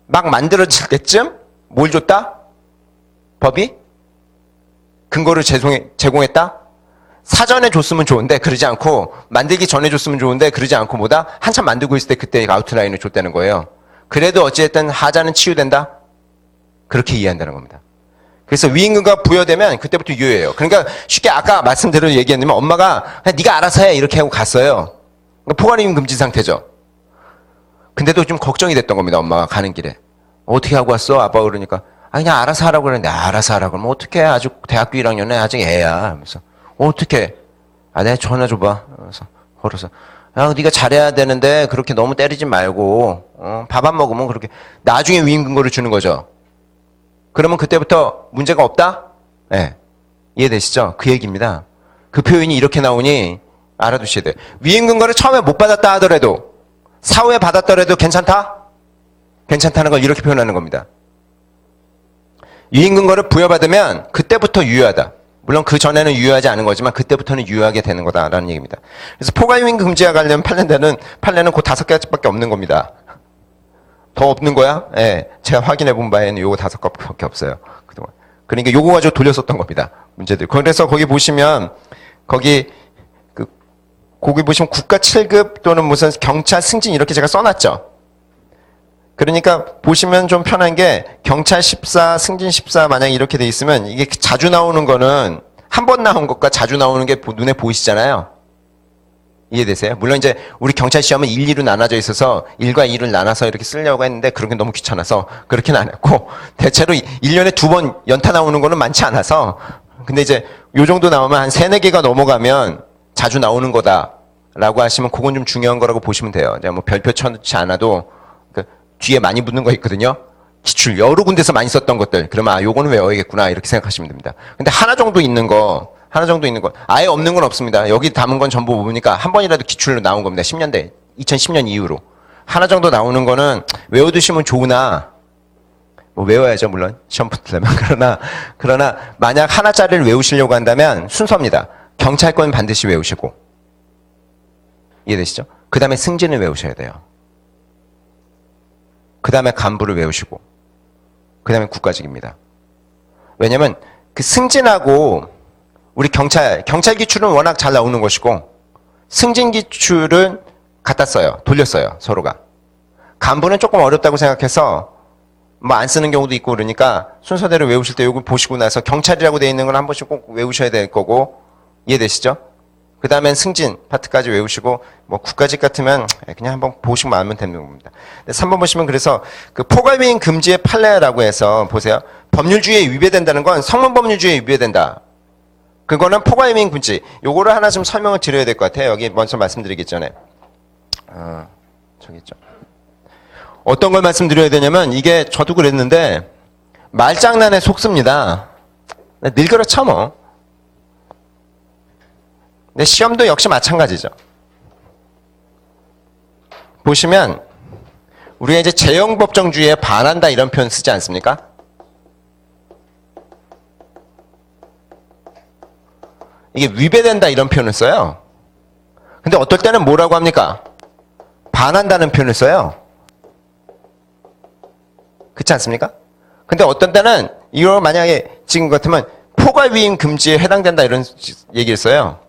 막 만들어질 때쯤 뭘 줬다? 법이? 근거를 제공했다? 사전에 줬으면 좋은데 그러지 않고, 만들기 전에 줬으면 좋은데 그러지 않고 뭐다? 한참 만들고 있을 때 그때 아웃라인을 줬다는 거예요. 그래도 어찌됐든 하자는 치유된다? 그렇게 이해한다는 겁니다. 그래서 위임근거가 부여되면 그때부터 유효해요. 그러니까 쉽게 아까 말씀대로 얘기했냐면 엄마가 그냥 네가 알아서 해 이렇게 하고 갔어요. 그러니까 포괄위임 금지 상태죠. 근데도 좀 걱정이 됐던 겁니다. 엄마가 가는 길에. 어떻게 하고 왔어? 아빠가 그러니까 그냥 알아서 하라고 그랬는데 알아서 하라고 그러면 어떻게 해? 아직 대학교 1학년에 아직 애야. 그래서 어떻게? 내가 전화 줘봐. 그래서 걸어서 네가 잘해야 되는데 그렇게 너무 때리지 말고 밥 안 먹으면 그렇게 나중에 위임 근거를 주는 거죠. 그러면 그때부터 문제가 없다? 네. 이해되시죠? 그 얘기입니다. 그 표현이 이렇게 나오니 알아두셔야 돼요. 위임 근거를 처음에 못 받았다 하더라도 사후에 받았더라도 괜찮다? 괜찮다는 걸 이렇게 표현하는 겁니다. 위임 근거를 부여받으면 그때부터 유효하다. 물론 그 전에는 유효하지 않은 거지만 그때부터는 유효하게 되는 거다라는 얘기입니다. 그래서 포괄위임 금지와 관련 판례는 그 5가지밖에 없는 겁니다. 더 없는 거야? 예. 제가 확인해 본 바에는 요거 5가지밖에 없어요. 그동안. 그러니까 요거 가지고 돌렸었던 겁니다. 문제들. 그래서 거기 보시면 거기 보시면 국가 7급 또는 무슨 경찰 승진 이렇게 제가 써놨죠. 그러니까 보시면 좀 편한 게 경찰 14, 승진 14 만약에 이렇게 돼 있으면 이게 자주 나오는 거는 한 번 나온 것과 자주 나오는 게 눈에 보이시잖아요. 이해되세요? 물론 이제 우리 경찰 시험은 1, 2로 나눠져 있어서 1과 2를 나눠서 이렇게 쓰려고 했는데 그런 게 너무 귀찮아서 그렇게는 안 했고, 대체로 1년에 2번 연타 나오는 거는 많지 않아서, 근데 이제 요 정도 나오면 한 3, 4개가 넘어가면 자주 나오는 거다라고 하시면 그건 좀 중요한 거라고 보시면 돼요. 제가 뭐 별표 쳐놓지 않아도 뒤에 많이 붙는 거 있거든요. 기출 여러 군데서 많이 썼던 것들. 그러면 요거는 외워야겠구나 이렇게 생각하시면 됩니다. 근데 하나 정도 있는 거 아예 없는 건 없습니다. 여기 담은 건 전부 보니까 한 번이라도 기출로 나온 겁니다. 10년대 2010년 이후로 하나 정도 나오는 거는 외워두시면 좋으나, 뭐 외워야죠 물론 시험 붙으려면. 그러나 만약 하나짜리를 외우시려고 한다면 순서입니다. 경찰권 반드시 외우시고, 이해되시죠? 그 다음에 승진을 외우셔야 돼요. 그 다음에 간부를 외우시고, 그 다음에 국가직입니다. 왜냐면 그 승진하고 우리 경찰 기출은 워낙 잘 나오는 것이고, 승진 기출은 갖다 써요. 돌렸어요, 서로가. 간부는 조금 어렵다고 생각해서 뭐 안 쓰는 경우도 있고, 그러니까 순서대로 외우실 때 요거 보시고 나서 경찰이라고 되어 있는 건 한 번씩 꼭 외우셔야 될 거고, 이해되시죠? 그 다음엔 승진 파트까지 외우시고 뭐 국가직 같으면 그냥 한번 보시고 말면 되는 겁니다. 3번 보시면 그래서 그 포괄위임 금지의 판례라고 해서 보세요. 법률주의에 위배된다는 건 성문법률주의에 위배된다. 그거는 포괄위임 금지. 요거를 하나 좀 설명을 드려야 될 것 같아요. 여기 먼저 말씀드리기 전에. 저기 있죠. 어떤 걸 말씀드려야 되냐면 이게 저도 그랬는데 말장난에 속습니다. 늘 그렇죠 뭐. 근데 시험도 역시 마찬가지죠. 보시면 우리가 이제 재형법정주의에 반한다 이런 표현 쓰지 않습니까? 이게 위배된다 이런 표현을 써요. 근데 어떨 때는 뭐라고 합니까? 반한다는 표현을 써요. 그렇지 않습니까? 근데 어떤 때는 이거 만약에 지금 같으면 포괄위임 금지에 해당된다 이런 얘기를 써요.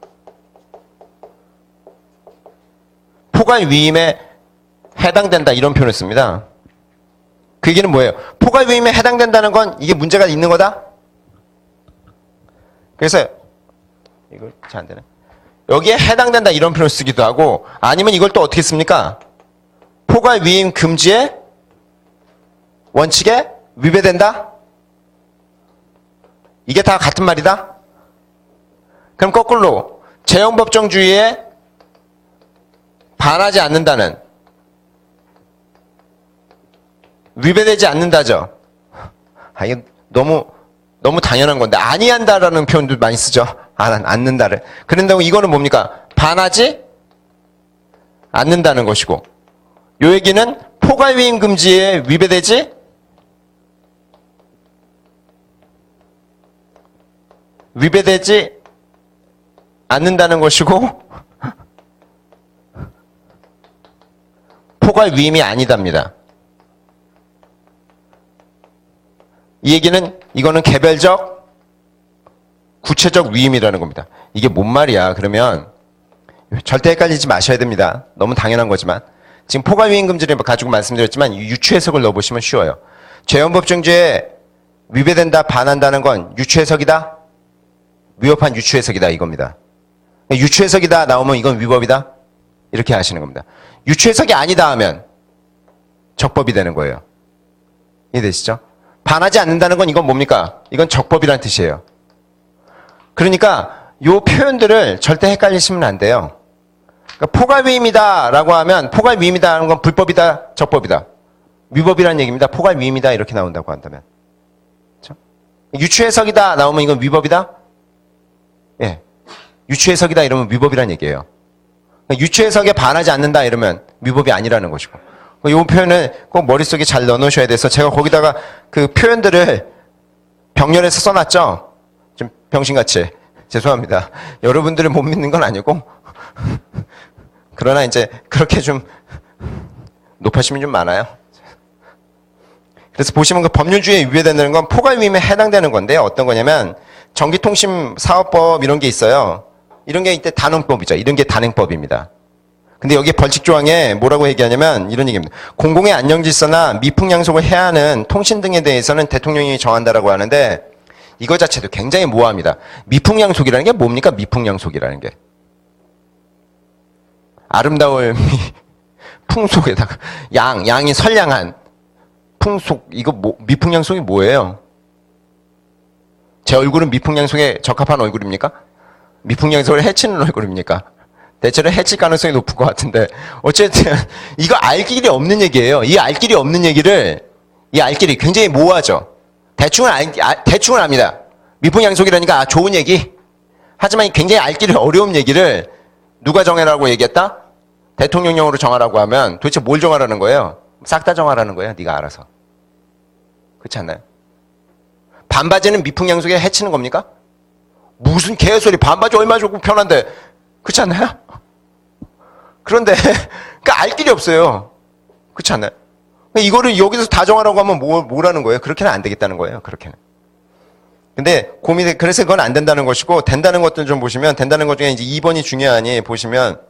포괄위임에 해당된다 이런 표현을 씁니다. 그 얘기는 뭐예요? 포괄위임에 해당된다는 건 이게 문제가 있는 거다? 그래서 이거 잘 안 되네. 여기에 해당된다 이런 표현을 쓰기도 하고 아니면 이걸 또 어떻게 씁니까? 포괄위임 금지의 원칙에 위배된다? 이게 다 같은 말이다? 그럼 거꾸로 재형법정주의에 반하지 않는다는 위배되지 않는다죠. 이게 너무 당연한 건데 아니한다라는 표현도 많이 쓰죠. 않는다를. 그런다고 이거는 뭡니까? 반하지 않는다는 것이고 요 얘기는 포괄위임 금지에 위배되지 않는다는 것이고 포괄위임이 아니답니다. 이 얘기는 이거는 개별적 구체적 위임이라는 겁니다. 이게 뭔 말이야? 그러면 절대 헷갈리지 마셔야 됩니다. 너무 당연한 거지만 지금 포괄위임 금지를 가지고 말씀드렸지만 유추 해석을 넣어보시면 쉬워요. 재형법정주의에 위배된다 반한다는 건 유추 해석이다 위법한 유추 해석이다 이겁니다. 유추 해석이다 나오면 이건 위법이다 이렇게 하시는 겁니다. 유추 해석이 아니다 하면 적법이 되는 거예요. 이해되시죠? 반하지 않는다는 건 이건 뭡니까? 이건 적법이라는 뜻이에요. 그러니까 요 표현들을 절대 헷갈리시면 안 돼요. 그러니까 포괄위임이다 라고 하면 포괄위임이다 하는 건 불법이다 적법이다 위법이라는 얘기입니다. 포괄위임이다 이렇게 나온다고 한다면 그렇죠? 유추 해석이다 나오면 이건 위법이다? 예, 유추 해석이다 이러면 위법이라는 얘기예요. 유추 해석에 반하지 않는다 이러면 위법이 아니라는 것이고 이 표현을 꼭 머릿속에 잘 넣어놓으셔야 돼서 제가 거기다가 그 표현들을 병렬해서 써놨죠. 좀 병신같이 죄송합니다. 여러분들을 못 믿는 건 아니고 그러나 이제 그렇게 좀 높아심이 좀 많아요. 그래서 보시면 그 법률주의에 위배된다는 건 포괄위임에 해당되는 건데요. 어떤 거냐면 전기통신사업법 이런 게 있어요. 이런 게 이때 단행법이죠. 이런 게 단행법입니다. 근데 여기 벌칙조항에 뭐라고 얘기하냐면 이런 얘기입니다. 공공의 안녕질서나 미풍양속을 해야 하는 통신 등에 대해서는 대통령이 정한다라고 하는데 이거 자체도 굉장히 모호합니다. 미풍양속이라는 게 뭡니까? 미풍양속이라는 게. 아름다울 풍속에다가 양이 선량한 풍속 이거 미풍양속이 뭐예요? 제 얼굴은 미풍양속에 적합한 얼굴입니까? 미풍양속을 해치는 얼굴입니까? 대체로 해칠 가능성이 높을 것 같은데 어쨌든 이거 알 길이 없는 얘기예요. 이 알 길이 없는 얘기를 이 알 길이 굉장히 모호하죠. 대충은 압니다. 미풍양속이라니까 좋은 얘기. 하지만 굉장히 알 길이 어려운 얘기를 누가 정해라고 얘기했다? 대통령령으로 정하라고 하면 도대체 뭘 정하라는 거예요? 싹 다 정하라는 거예요. 네가 알아서. 그렇지 않나요? 반바지는 미풍양속에 해치는 겁니까? 무슨 개소리 반바지 얼마나 좋고 편한데 그렇지 않나요? 그런데 그러니까 알 길이 없어요. 그렇지 않나요? 이거를 여기서 다 정하라고 하면 뭐라는 거예요? 그렇게는 안 되겠다는 거예요. 그렇게는. 근데 그래서 그건 안 된다는 것이고 된다는 것들 좀 보시면 된다는 것 중에 이제 2번이 중요하니 보시면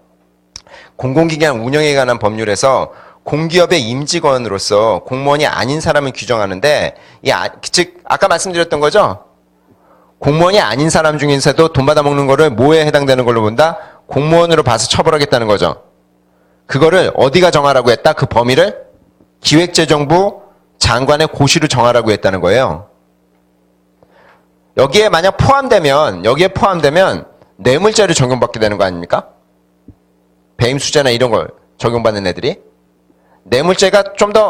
공공기관 운영에 관한 법률에서 공기업의 임직원으로서 공무원이 아닌 사람을 규정하는데 즉 아까 말씀드렸던 거죠? 공무원이 아닌 사람 중에서도 돈 받아먹는 거를 뭐에 해당되는 걸로 본다? 공무원으로 봐서 처벌하겠다는 거죠. 그거를 어디가 정하라고 했다? 그 범위를 기획재정부 장관의 고시로 정하라고 했다는 거예요. 여기에 만약 여기에 포함되면 뇌물죄를 적용받게 되는 거 아닙니까? 배임수재나 이런 걸 적용받는 애들이. 뇌물죄가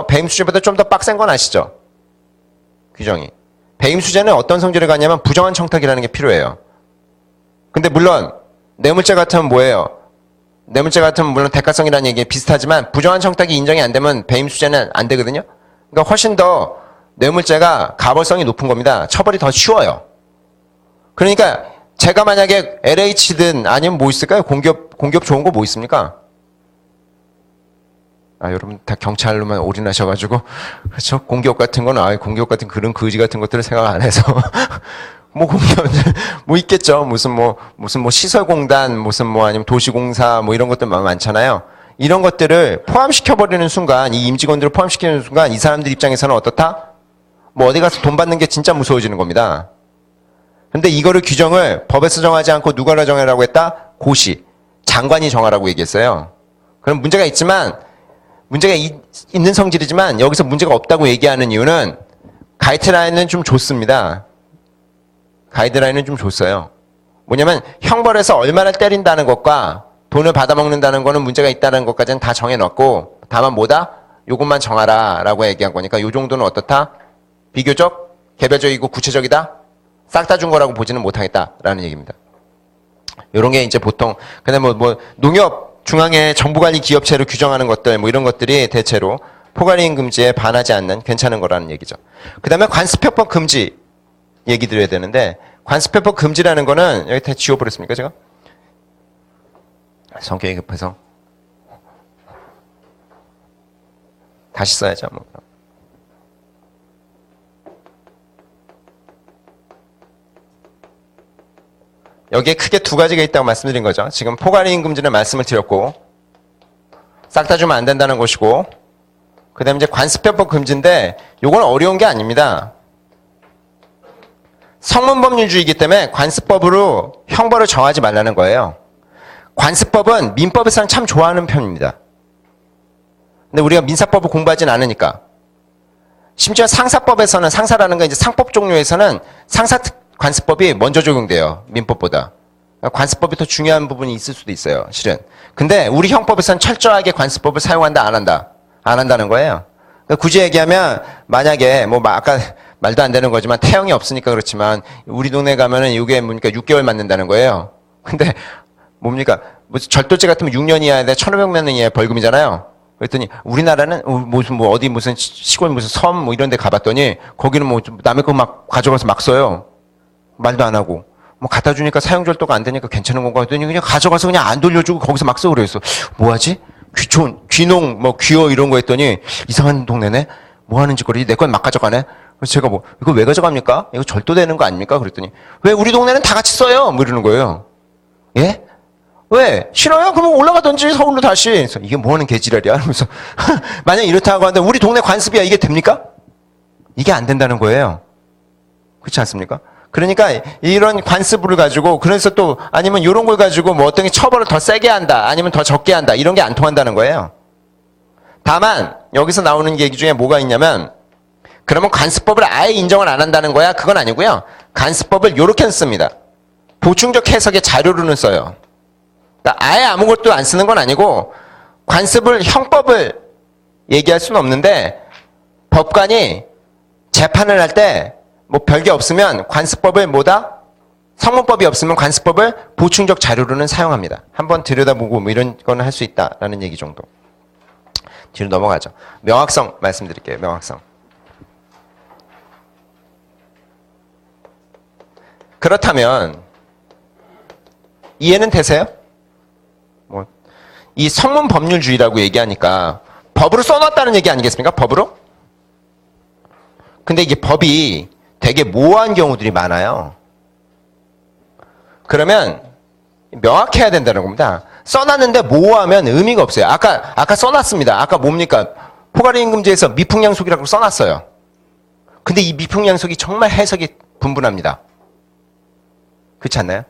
배임수재보다 좀 더 빡센 건 아시죠? 규정이. 배임수재는 어떤 성질을 갖냐면 부정한 청탁이라는 게 필요해요. 근데 물론 뇌물죄 같으면 뭐예요? 뇌물죄 같으면 물론 대가성이라는 얘기 비슷하지만 부정한 청탁이 인정이 안 되면 배임수재는 안 되거든요. 그러니까 훨씬 더 뇌물죄가 가벌성이 높은 겁니다. 처벌이 더 쉬워요. 그러니까 제가 만약에 LH든 아니면 뭐 있을까요? 공기업 좋은 거 뭐 있습니까? 여러분 다 경찰로만 올인하셔가지고 그렇죠? 공기업 같은 거는 공기업 같은 그런 거지 같은 것들을 생각 안 해서 뭐 공기업 뭐 있겠죠. 무슨 뭐 시설공단 아니면 도시공사 이런 것들 많잖아요. 이런 것들을 포함시켜버리는 순간 이 임직원들을 포함시키는 순간 이 사람들 입장에서는 어떻다? 뭐 어디 가서 돈 받는 게 진짜 무서워지는 겁니다. 근데 이거를 규정을 법에서 정하지 않고 누가 정하라고 했다? 고시. 장관이 정하라고 얘기했어요. 그럼 문제가 있는 성질이지만 여기서 문제가 없다고 얘기하는 이유는 가이드라인은 좀 줬습니다. 가이드라인은 좀 줬어요. 뭐냐면 형벌에서 얼마나 때린다는 것과 돈을 받아먹는다는 거는 문제가 있다는 것까지는 다 정해놨고 다만 뭐다? 요것만 정하라 라고 얘기한 거니까 요 정도는 어떻다? 비교적 개별적이고 구체적이다? 싹 다 준 거라고 보지는 못하겠다라는 얘기입니다. 요런 게 이제 보통 그냥 농협 중앙의 정부관리 기업체로 규정하는 것들 이런 것들이 대체로 포괄이익 금지에 반하지 않는 괜찮은 거라는 얘기죠. 그 다음에 관습회법 금지 얘기 드려야 되는데 관습회법 금지라는 거는 여기 다 지워버렸습니까 제가? 성격이 급해서 다시 써야죠. 여기에 크게 두 가지가 있다고 말씀드린 거죠. 지금 포괄이익 금지는 말씀을 드렸고 싹 다 주면 안 된다는 것이고 그 다음에 이제 관습회법 금지인데 요건 어려운 게 아닙니다. 성문법률주의이기 때문에 관습법으로 형벌을 정하지 말라는 거예요. 관습법은 민법에서는 참 좋아하는 편입니다. 근데 우리가 민사법을 공부하진 않으니까. 심지어 상사법에서는 상사라는 건 이제 상법 종류에서는 상사 관습법이 먼저 적용돼요. 민법보다. 관습법이 더 중요한 부분이 있을 수도 있어요. 실은. 근데 우리 형법에서는 철저하게 관습법을 사용한다 안 한다. 안 한다는 거예요. 그러니까 굳이 얘기하면 만약에 아까 말도 안 되는 거지만 태형이 없으니까 그렇지만 우리 동네 가면은 이게 뭡니까 6개월 맞는다는 거예요. 근데 뭡니까 절도죄 같으면 6년 이하에 1,500만 원 이하의 벌금이잖아요. 그랬더니 우리나라는 무슨 시골 무슨 섬 이런 데 가봤더니 거기는 남의 거 막 가져가서 막 써요. 말도 안 하고. 갖다 주니까 사용절도가 안 되니까 괜찮은 건가 했더니 그냥 가져가서 그냥 안 돌려주고 거기서 막 써 그랬어. 뭐하지? 귀농, 귀어 이런 거 했더니 이상한 동네네? 뭐 하는 짓거리? 내 건 막 가져가네? 그래서 제가 이거 왜 가져갑니까? 이거 절도되는 거 아닙니까? 그랬더니 왜 우리 동네는 다 같이 써요? 이러는 거예요. 예? 왜? 싫어요? 그러면 올라가든지 서울로 다시. 그래서 이게 뭐 하는 개지랄이야? 이러면서 만약 이렇다고 하는데 우리 동네 관습이야. 이게 됩니까? 이게 안 된다는 거예요. 그렇지 않습니까? 그러니까 이런 관습을 가지고 그래서 또 아니면 이런 걸 가지고 어떤 게 처벌을 더 세게 한다 아니면 더 적게 한다 이런 게 안 통한다는 거예요. 다만 여기서 나오는 얘기 중에 뭐가 있냐면 그러면 관습법을 아예 인정을 안 한다는 거야? 그건 아니고요. 관습법을 이렇게 씁니다. 보충적 해석의 자료로는 써요. 그러니까 아예 아무것도 안 쓰는 건 아니고 형법을 얘기할 수는 없는데 법관이 재판을 할 때 별게 없으면 관습법을 성문법이 없으면 관습법을 보충적 자료로는 사용합니다. 한번 들여다보고 이런 거는 할 수 있다라는 얘기 정도. 뒤로 넘어가죠. 명확성 말씀드릴게요. 명확성. 그렇다면 이해는 되세요? 이 성문법률주의라고 얘기하니까 법으로 써놨다는 얘기 아니겠습니까? 법으로? 근데 이게 법이 되게 모호한 경우들이 많아요. 그러면 명확해야 된다는 겁니다. 써놨는데 모호하면 의미가 없어요. 아까 써놨습니다. 아까 뭡니까? 포괄이익 금지에서 미풍양속이라고 써놨어요. 근데 이 미풍양속이 정말 해석이 분분합니다. 그렇지 않나요?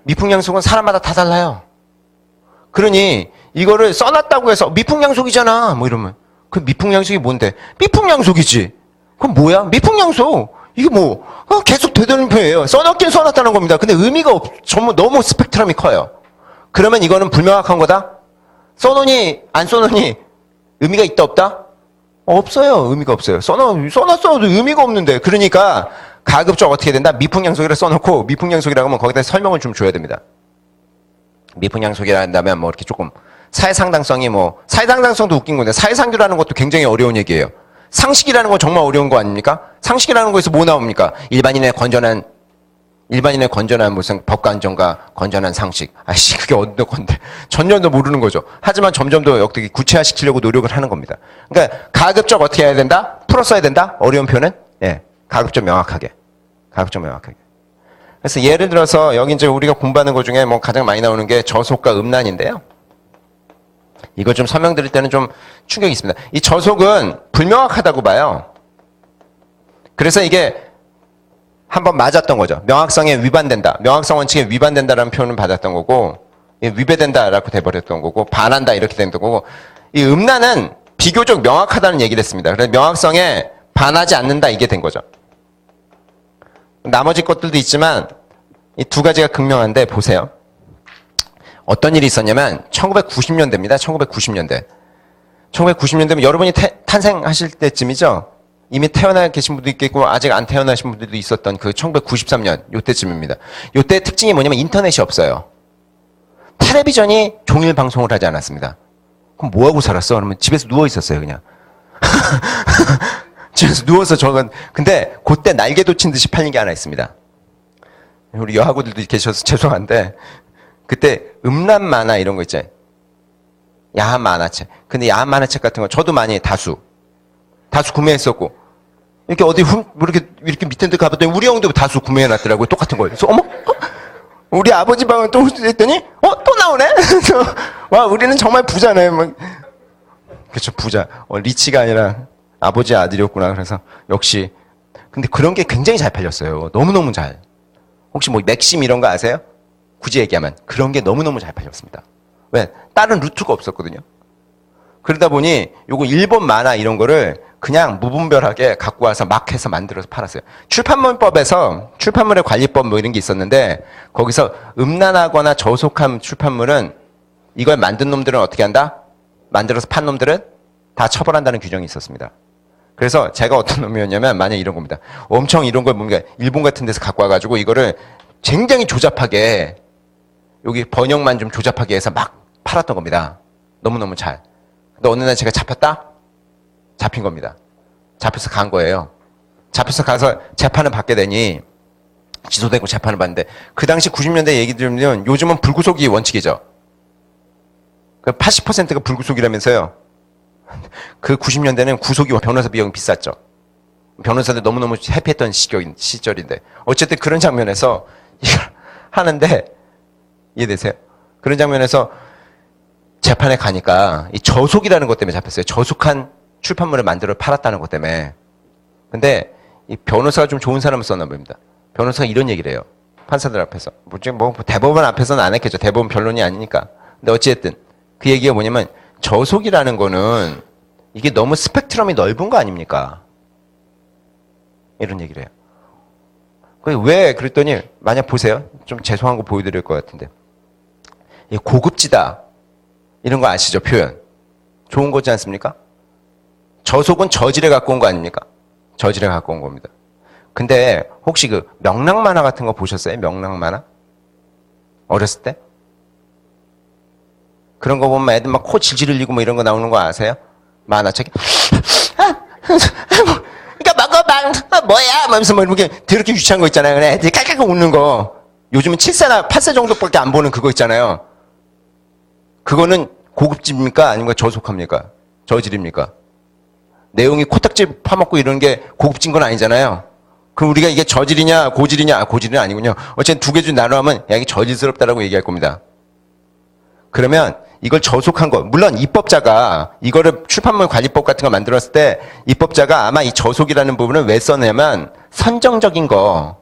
미풍양속은 사람마다 다 달라요. 그러니 이거를 써놨다고 해서 미풍양속이잖아 뭐 이러면 그 미풍양속이 뭔데? 미풍양속이지. 그럼 뭐야? 미풍양속. 이게 뭐 계속 되돌림 표예요. 써놨긴 써놨다는 겁니다. 근데 의미가 전부 너무 스펙트럼이 커요. 그러면 이거는 불명확한 거다? 써놓니 안 써놓니 의미가 있다 없다? 없어요. 의미가 없어요. 써놨어도 의미가 없는데. 그러니까 가급적 어떻게 된다? 미풍양속이라 써놓고 미풍양속이라고 하면 거기다 설명을 좀 줘야 됩니다. 미풍양속이라 한다면 뭐 이렇게 조금 사회상당성이 뭐 사회상당성도 웃긴 건데 사회상규라는 것도 굉장히 어려운 얘기예요. 상식이라는 건 정말 어려운 거 아닙니까? 상식이라는 거에서 뭐 나옵니까? 일반인의 건전한 무슨 법과 안정과 건전한 상식. 아씨, 그게 어느 건데. 전혀도 모르는 거죠. 하지만 점점 더 역대기 구체화시키려고 노력을 하는 겁니다. 그러니까 가급적 어떻게 해야 된다? 풀어 써야 된다? 어려운 표현은? 예. 가급적 명확하게. 그래서 예를 들어서 여기 이제 우리가 공부하는 것 중에 뭐 가장 많이 나오는 게 저속과 음란인데요. 이걸 좀 설명드릴 때는 좀 충격이 있습니다. 이 저속은 불명확하다고 봐요. 그래서 이게 한번 맞았던 거죠. 명확성에 위반된다. 명확성 원칙에 위반된다라는 표현을 받았던 거고, 위배된다라고 돼버렸던 거고, 반한다 이렇게 된 거고, 이 음란은 비교적 명확하다는 얘기를 했습니다. 그래서 명확성에 반하지 않는다 이게 된 거죠. 나머지 것들도 있지만 이 두 가지가 극명한데 보세요. 어떤 일이 있었냐면 1990년대입니다. 1990년대. 1990년대면 여러분이 탄생하실 때쯤이죠. 이미 태어나 계신 분도 있겠고 아직 안 태어나신 분들도 있었던 그 1993년 요때쯤입니다. 요때 특징이 뭐냐면 인터넷이 없어요. 텔레비전이 종일 방송을 하지 않았습니다. 그럼 뭐하고 살았어? 그러면 집에서 누워 있었어요 그냥. 집에서 누워서 근데 그때 날개 돋친 듯이 팔린 게 하나 있습니다. 우리 여하고들도 계셔서 죄송한데 그때 음란 만화 이런 거 있죠. 야한 만화책. 근데 야한 만화책 같은 거 저도 많이 다수 구매했었고 이렇게 어디 이렇게 밑에 데 가봤더니 우리 형도 다수 구매해놨더라고요. 똑같은 걸. 그래서 어머? 우리 아버지 방은 또 했더니 또 나오네? 와 우리는 정말 부자네. 막. 그쵸 부자. 리치가 아니라 아버지 아들이었구나. 그래서 역시 근데 그런 게 굉장히 잘 팔렸어요. 너무너무 잘. 혹시 뭐 맥심 이런 거 아세요? 굳이 얘기하면 그런 게 너무너무 잘 팔렸습니다. 왜? 다른 루트가 없었거든요. 그러다 보니 요거 일본 만화 이런 거를 그냥 무분별하게 갖고 와서 막 해서 만들어서 팔았어요. 출판물법에서 출판물의 관리법 뭐 이런 게 있었는데 거기서 음란하거나 저속한 출판물은 이걸 만든 놈들은 어떻게 한다? 만들어서 판 놈들은 다 처벌한다는 규정이 있었습니다. 그래서 제가 어떤 놈이었냐면 만약 이런 겁니다. 엄청 이런 걸 뭔가 일본 같은 데서 갖고 와가지고 이거를 굉장히 조잡하게 여기 번역만 좀 조잡하게 해서 막 팔았던 겁니다. 너무너무 잘. 근데 어느 날 제가 잡힌 겁니다. 잡혀서 간 거예요. 잡혀서 가서 재판을 받게 되니 기소되고 재판을 받는데 그 당시 90년대 얘기 들으면 요즘은 불구속이 원칙이죠. 80%가 불구속이라면서요. 그 90년대는 구속이 변호사 비용이 비쌌죠. 변호사들 너무너무 해피했던 시절인데 어쨌든 그런 장면에서 이걸 하는데 이해되세요? 그런 장면에서 재판에 가니까 이 저속이라는 것 때문에 잡혔어요. 저속한 출판물을 만들어 팔았다는 것 때문에. 근데 이 변호사가 좀 좋은 사람을 썼나 봅니다. 변호사가 이런 얘기를 해요. 판사들 앞에서. 뭐 대법원 앞에서는 안 했겠죠. 대법원 변론이 아니니까. 근데 어찌됐든 그 얘기가 뭐냐면 저속이라는 거는 이게 너무 스펙트럼이 넓은 거 아닙니까? 이런 얘기를 해요. 왜 그랬더니 만약 보세요. 좀 죄송한 거 보여드릴 것 같은데. 이 고급지다. 이런 거 아시죠? 표현. 좋은 거지 않습니까? 저속은 저질에 갖고 온 거 아닙니까? 저질에 갖고 온 겁니다. 근데 혹시 그 명랑 만화 같은 거 보셨어요? 명랑 만화? 어렸을 때? 그런 거 보면 애들 막 코 질질 흘리고 뭐 이런 거 나오는 거 아세요? 만화책에. 그러니까 먹어봐. 뭐야? 하면서 뭐 이렇게 더럽게 유치한 거 있잖아요. 그래 애들이 깔깔깔 웃는 거. 요즘은 7세나 8세 정도밖에 안 보는 그거 있잖아요. 그거는 고급집입니까? 아니면 저속합니까? 저질입니까? 내용이 코딱지 파먹고 이런 게 고급진 건 아니잖아요. 그럼 우리가 이게 저질이냐 고질이냐? 고질은 아니군요. 어쨌든 두 개 중 나눠하면 야 이게 저질스럽다라고 얘기할 겁니다. 그러면 이걸 저속한 거, 물론 입법자가 이거를 출판물 관리법 같은 거 만들었을 때 입법자가 아마 이 저속이라는 부분을 왜 썼냐면 선정적인 거,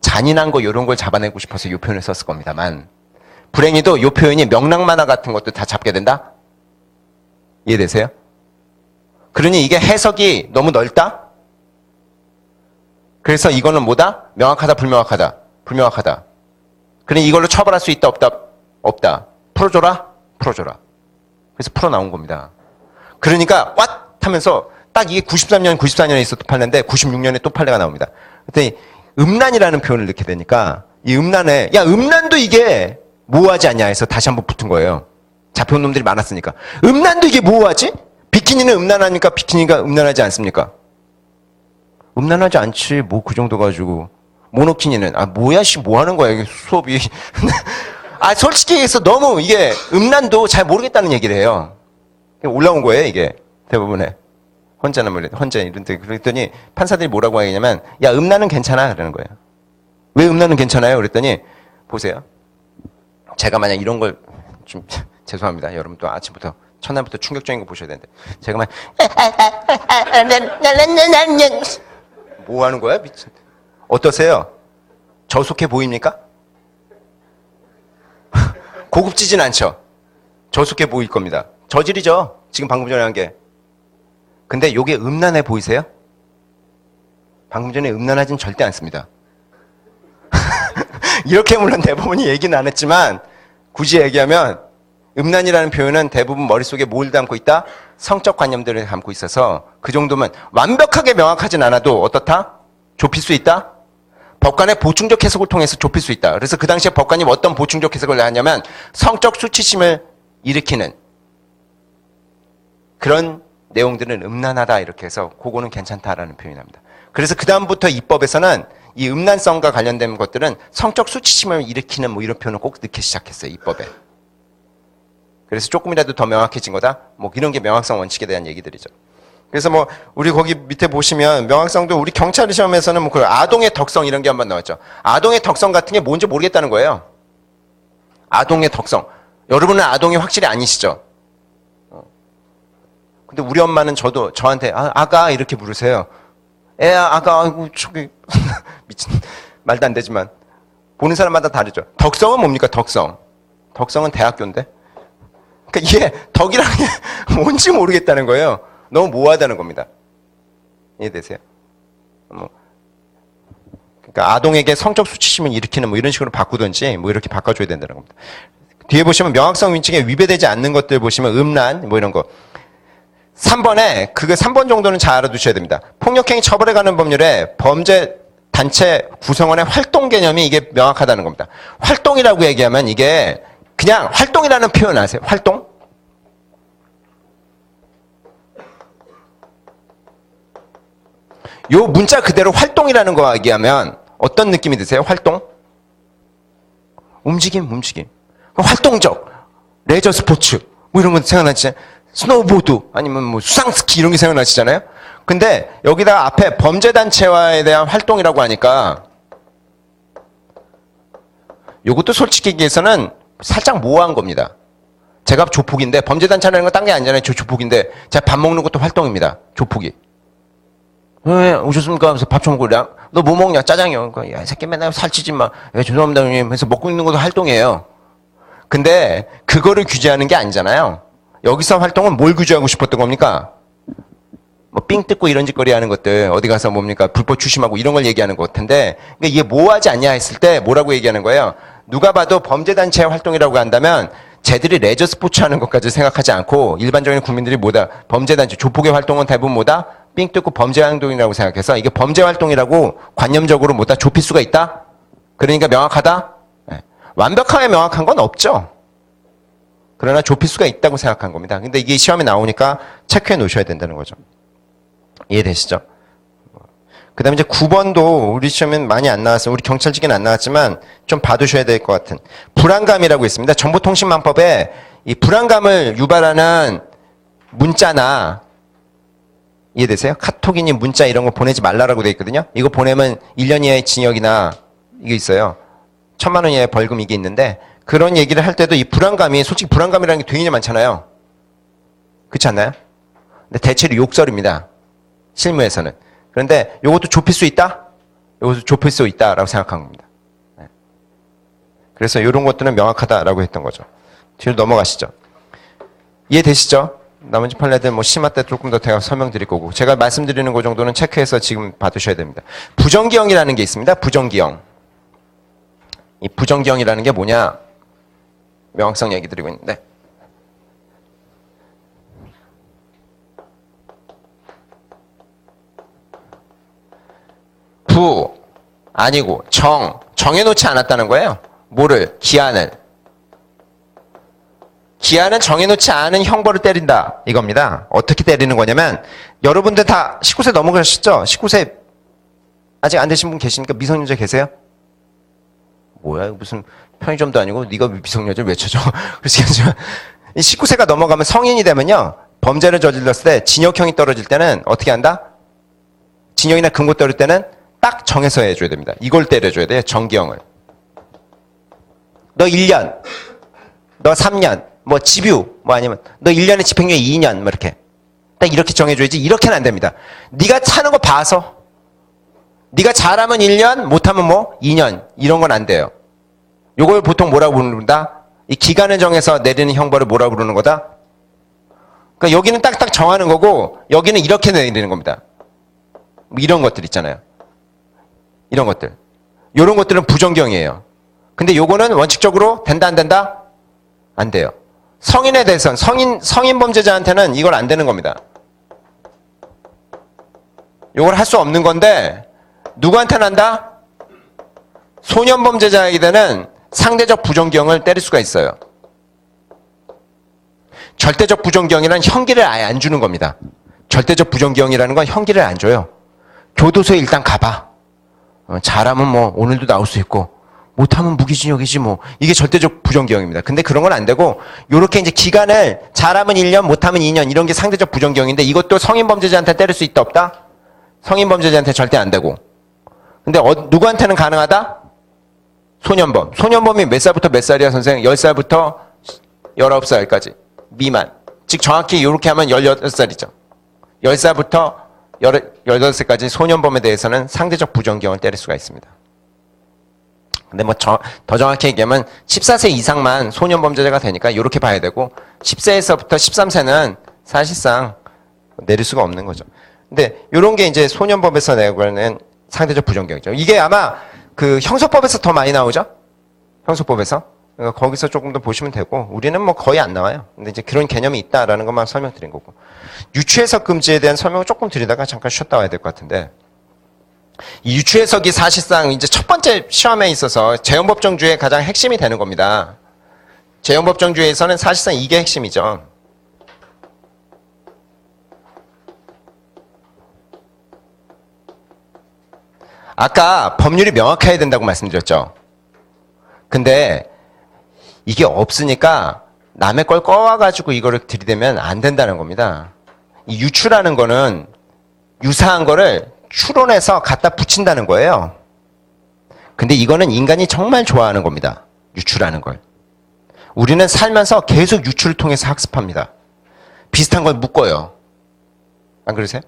잔인한 거 이런 걸 잡아내고 싶어서 이 표현을 썼을 겁니다만 불행히도 이 표현이 명랑만화 같은 것도 다 잡게 된다? 이해되세요? 그러니 이게 해석이 너무 넓다? 그래서 이거는 뭐다? 명확하다, 불명확하다. 불명확하다. 그러니 이걸로 처벌할 수 있다, 없다? 없다. 풀어줘라? 풀어줘라. 그래서 풀어 나온 겁니다. 그러니까 왓 하면서 딱 이게 93년, 94년에 있어 또 팔렸는데 96년에 또 판례가 나옵니다. 그랬더니 음란이라는 표현을 넣게 되니까 이 음란에 야 음란도 이게 모호하지 않냐 해서 다시 한번 붙은 거예요. 잡혀온 놈들이 많았으니까. 음란도 이게 모호하지? 비키니는 음란하니까 비키니가 음란하지 않습니까? 음란하지 않지. 뭐 그 정도 가지고. 모노키니는 아 뭐야 씨 뭐 하는 거야 이게 수업이. 아 솔직히 얘기해서 너무 이게 음란도 잘 모르겠다는 얘기를 해요. 올라온 거예요 이게 대부분에. 헌재나 뭐 헌재 이런 데 그랬더니 판사들이 뭐라고 하냐면 야 음란은 괜찮아 그러는 거예요. 왜 음란은 괜찮아요? 그랬더니 보세요. 제가 만약 이런 걸 좀 죄송합니다. 여러분 또 아침부터 첫날부터 충격적인 거 보셔야 되는데 제가 막 뭐 하는 거야? 미친. 어떠세요? 저속해 보입니까? 고급지진 않죠? 저속해 보일 겁니다. 저질이죠? 지금 방금 전에 한 게. 근데 요게 음란해 보이세요? 방금 전에 음란하진 절대 않습니다. 이렇게 물론 대부분이 얘기는 안 했지만 굳이 얘기하면 음란이라는 표현은 대부분 머릿속에 뭘 담고 있다? 성적 관념들을 담고 있어서 그 정도면 완벽하게 명확하진 않아도 어떻다? 좁힐 수 있다? 법관의 보충적 해석을 통해서 좁힐 수 있다. 그래서 그 당시에 법관이 어떤 보충적 해석을 하냐면 성적 수치심을 일으키는 그런 내용들은 음란하다 이렇게 해서 그거는 괜찮다라는 표현을 합니다. 그래서 그 다음부터 입법에서는 이 음란성과 관련된 것들은 성적 수치심을 일으키는 뭐 이런 표현을 꼭 넣기 시작했어요. 입법에. 그래서 조금이라도 더 명확해진 거다. 뭐 이런 게 명확성 원칙에 대한 얘기들이죠. 그래서 뭐 우리 거기 밑에 보시면 명확성도 우리 경찰 시험에서는 뭐 그 아동의 덕성 이런 게 한번 나왔죠. 아동의 덕성 같은 게 뭔지 모르겠다는 거예요. 아동의 덕성. 여러분은 아동이 확실히 아니시죠? 근데 우리 엄마는 저한테 아가 이렇게 부르세요. 애야 아가 아이고 저기 미친 말도 안 되지만 보는 사람마다 다르죠. 덕성은 뭡니까? 덕성은 대학교인데. 그러니까 이게 덕이라는 게 뭔지 모르겠다는 거예요. 너무 모호하다는 겁니다. 이해되세요? 그러니까 아동에게 성적 수치심을 일으키는 뭐 이런 식으로 바꾸든지 뭐 이렇게 바꿔줘야 된다는 겁니다. 뒤에 보시면 명확성 원칙에 위배되지 않는 것들 보시면 음란 뭐 이런 거. 3번에 그거 3번 정도는 잘 알아두셔야 됩니다. 폭력행위 처벌에 관한 법률에 범죄 단체 구성원의 활동 개념이 이게 명확하다는 겁니다. 활동이라고 얘기하면 이게 그냥 활동이라는 표현 아세요? 활동? 요 문자 그대로 활동이라는 거 얘기하면 어떤 느낌이 드세요? 활동? 움직임. 활동적. 레저 스포츠. 뭐 이런 거 생각나지? 스노우보드 아니면 뭐 수상스키 이런 게 생각나시잖아요? 근데 여기다가 앞에 범죄단체와에 대한 활동이라고 하니까 요것도 솔직히 얘기해서는 살짝 모호한 겁니다. 제가 조폭인데 범죄단체라는 건 딴 게 아니잖아요. 저 조폭인데 제가 밥 먹는 것도 활동입니다. 조폭이. 왜 오셨습니까? 하면서 밥 좀 먹으려. 너 뭐 먹냐? 짜장이요. 그러니까 야, 이 새끼 맨날 살찌지 마. 야, 죄송합니다, 형님. 해서 먹고 있는 것도 활동이에요. 근데 그거를 규제하는 게 아니잖아요. 여기서 활동은 뭘 규제하고 싶었던 겁니까? 뭐 삥 뜯고 이런 짓거리 하는 것들 어디 가서 뭡니까? 불법 추심하고 이런 걸 얘기하는 것 같은데 그러니까 이게 뭐하지 않냐 했을 때 뭐라고 얘기하는 거예요? 누가 봐도 범죄단체의 활동이라고 한다면 쟤들이 레저 스포츠 하는 것까지 생각하지 않고 일반적인 국민들이 뭐다? 범죄단체, 조폭의 활동은 대부분 뭐다? 삥 뜯고 범죄 활동이라고 생각해서 이게 범죄 활동이라고 관념적으로 뭐다? 좁힐 수가 있다? 그러니까 명확하다? 네. 완벽하게 명확한 건 없죠. 그러나 좁힐 수가 있다고 생각한 겁니다. 근데 이게 시험에 나오니까 체크해 놓으셔야 된다는 거죠. 이해되시죠? 그 다음에 이제 9번도 우리 시험엔 많이 안 나왔어요. 우리 경찰직에는 안 나왔지만 좀 봐두셔야 될 것 같은. 불안감이라고 있습니다. 정보통신망법에 이 불안감을 유발하는 문자나 이해되세요? 카톡이니 문자 이런 거 보내지 말라라고 돼 있거든요. 이거 보내면 1년 이하의 징역이나 이게 있어요. 1,000만 원 이하의 벌금 이게 있는데 그런 얘기를 할 때도 이 불안감이 솔직히 불안감이라는 게 되게 많잖아요. 그렇지 않나요? 근데 대체로 욕설입니다. 실무에서는. 그런데 이것도 좁힐 수 있다? 이것을 좁힐 수 있다라고 생각한 겁니다. 네. 그래서 이런 것들은 명확하다라고 했던 거죠. 뒤로 넘어가시죠. 이해되시죠? 나머지 판례들 뭐 심화 때 조금 더 제가 설명드릴 거고 제가 말씀드리는 거 정도는 체크해서 지금 받으셔야 됩니다. 부정기형이라는 게 있습니다. 부정기형. 이 부정기형이라는 게 뭐냐? 명확성 얘기 드리고 있는데 부 아니고 정해놓지 않았다는 거예요. 뭐를? 기한을. 기한은 정해놓지 않은 형벌을 때린다 이겁니다. 어떻게 때리는 거냐면 여러분들 다 19세 넘어가셨죠? 19세 아직 안 되신 분 계십니까? 미성년자 계세요? 뭐야 무슨 편의점도 아니고 네가 미성년자를 왜 쳐줘? 그러시겠지만 19세가 넘어가면 성인이 되면요. 범죄를 저질렀을 때 징역형이 떨어질 때는 어떻게 한다? 징역이나 금고 떨어질 때는 딱 정해서 해줘야 됩니다. 이걸 때려줘야 돼요. 정기형을. 너 1년, 너 3년, 뭐 집유, 뭐 아니면 너 1년에 집행유예 2년, 뭐 이렇게. 딱 이렇게 정해줘야지 이렇게는 안 됩니다. 네가 사는 거 봐서. 네가 잘하면 1년, 못하면 뭐 2년. 이런 건 안 돼요. 요걸 보통 뭐라고 부른다? 이 기간을 정해서 내리는 형벌을 뭐라고 부르는 거다? 그러니까 여기는 딱딱 정하는 거고 여기는 이렇게 내리는 겁니다. 뭐 이런 것들 있잖아요. 이런 것들. 이런 것들은 부정경이에요. 근데 요거는 원칙적으로 된다 안 된다? 안 돼요. 성인에 대해서는 성인 범죄자한테는 이걸 안 되는 겁니다. 요걸 할 수 없는 건데 누구한테는 한다? 소년 범죄자에게는 상대적 부정경을 때릴 수가 있어요. 절대적 부정경이란 형기를 아예 안 주는 겁니다. 절대적 부정경이라는 건 형기를 안 줘요. 교도소에 일단 가봐. 잘하면 뭐 오늘도 나올 수 있고 못하면 무기징역이지 뭐. 이게 절대적 부정경입니다. 근데 그런 건 안 되고 요렇게 이제 기간을 잘하면 1년 못하면 2년 이런 게 상대적 부정경인데 이것도 성인 범죄자한테 때릴 수 있다 없다? 성인 범죄자한테 절대 안 되고. 근데 누구한테는 가능하다? 소년범. 소년범이 몇 살부터 몇 살이야 선생님? 10살부터 19살까지 미만. 즉 정확히 이렇게 하면 18살이죠. 10살부터 18살까지 소년범에 대해서는 상대적 부정경을 때릴 수가 있습니다. 근데 뭐 더 정확히 얘기하면 14세 이상만 소년범죄자가 되니까 이렇게 봐야 되고 10세에서부터 13세는 사실상 내릴 수가 없는 거죠. 근데 이런 게 이제 소년법에서 내고는 상대적 부정경이죠. 이게 아마 그 형소법에서 더 많이 나오죠? 형소법에서. 그러니까 거기서 조금 더 보시면 되고 우리는 뭐 거의 안 나와요. 근데 이제 그런 개념이 있다라는 것만 설명드린 거고. 유추해석 금지에 대한 설명을 조금 드리다가 잠깐 쉬었다 와야 될 것 같은데 이 유추해석이 사실상 이제 첫 번째 시험에 있어서 재형법정주의 가장 핵심이 되는 겁니다. 재형법정주의에서는 사실상 이게 핵심이죠. 아까 법률이 명확해야 된다고 말씀드렸죠. 근데 이게 없으니까 남의 걸 꺼와가지고 이거를 들이대면 안 된다는 겁니다. 이 유추라는 거는 유사한 거를 추론해서 갖다 붙인다는 거예요. 근데 이거는 인간이 정말 좋아하는 겁니다. 유추라는 걸. 우리는 살면서 계속 유추를 통해서 학습합니다. 비슷한 걸 묶어요. 안 그러세요?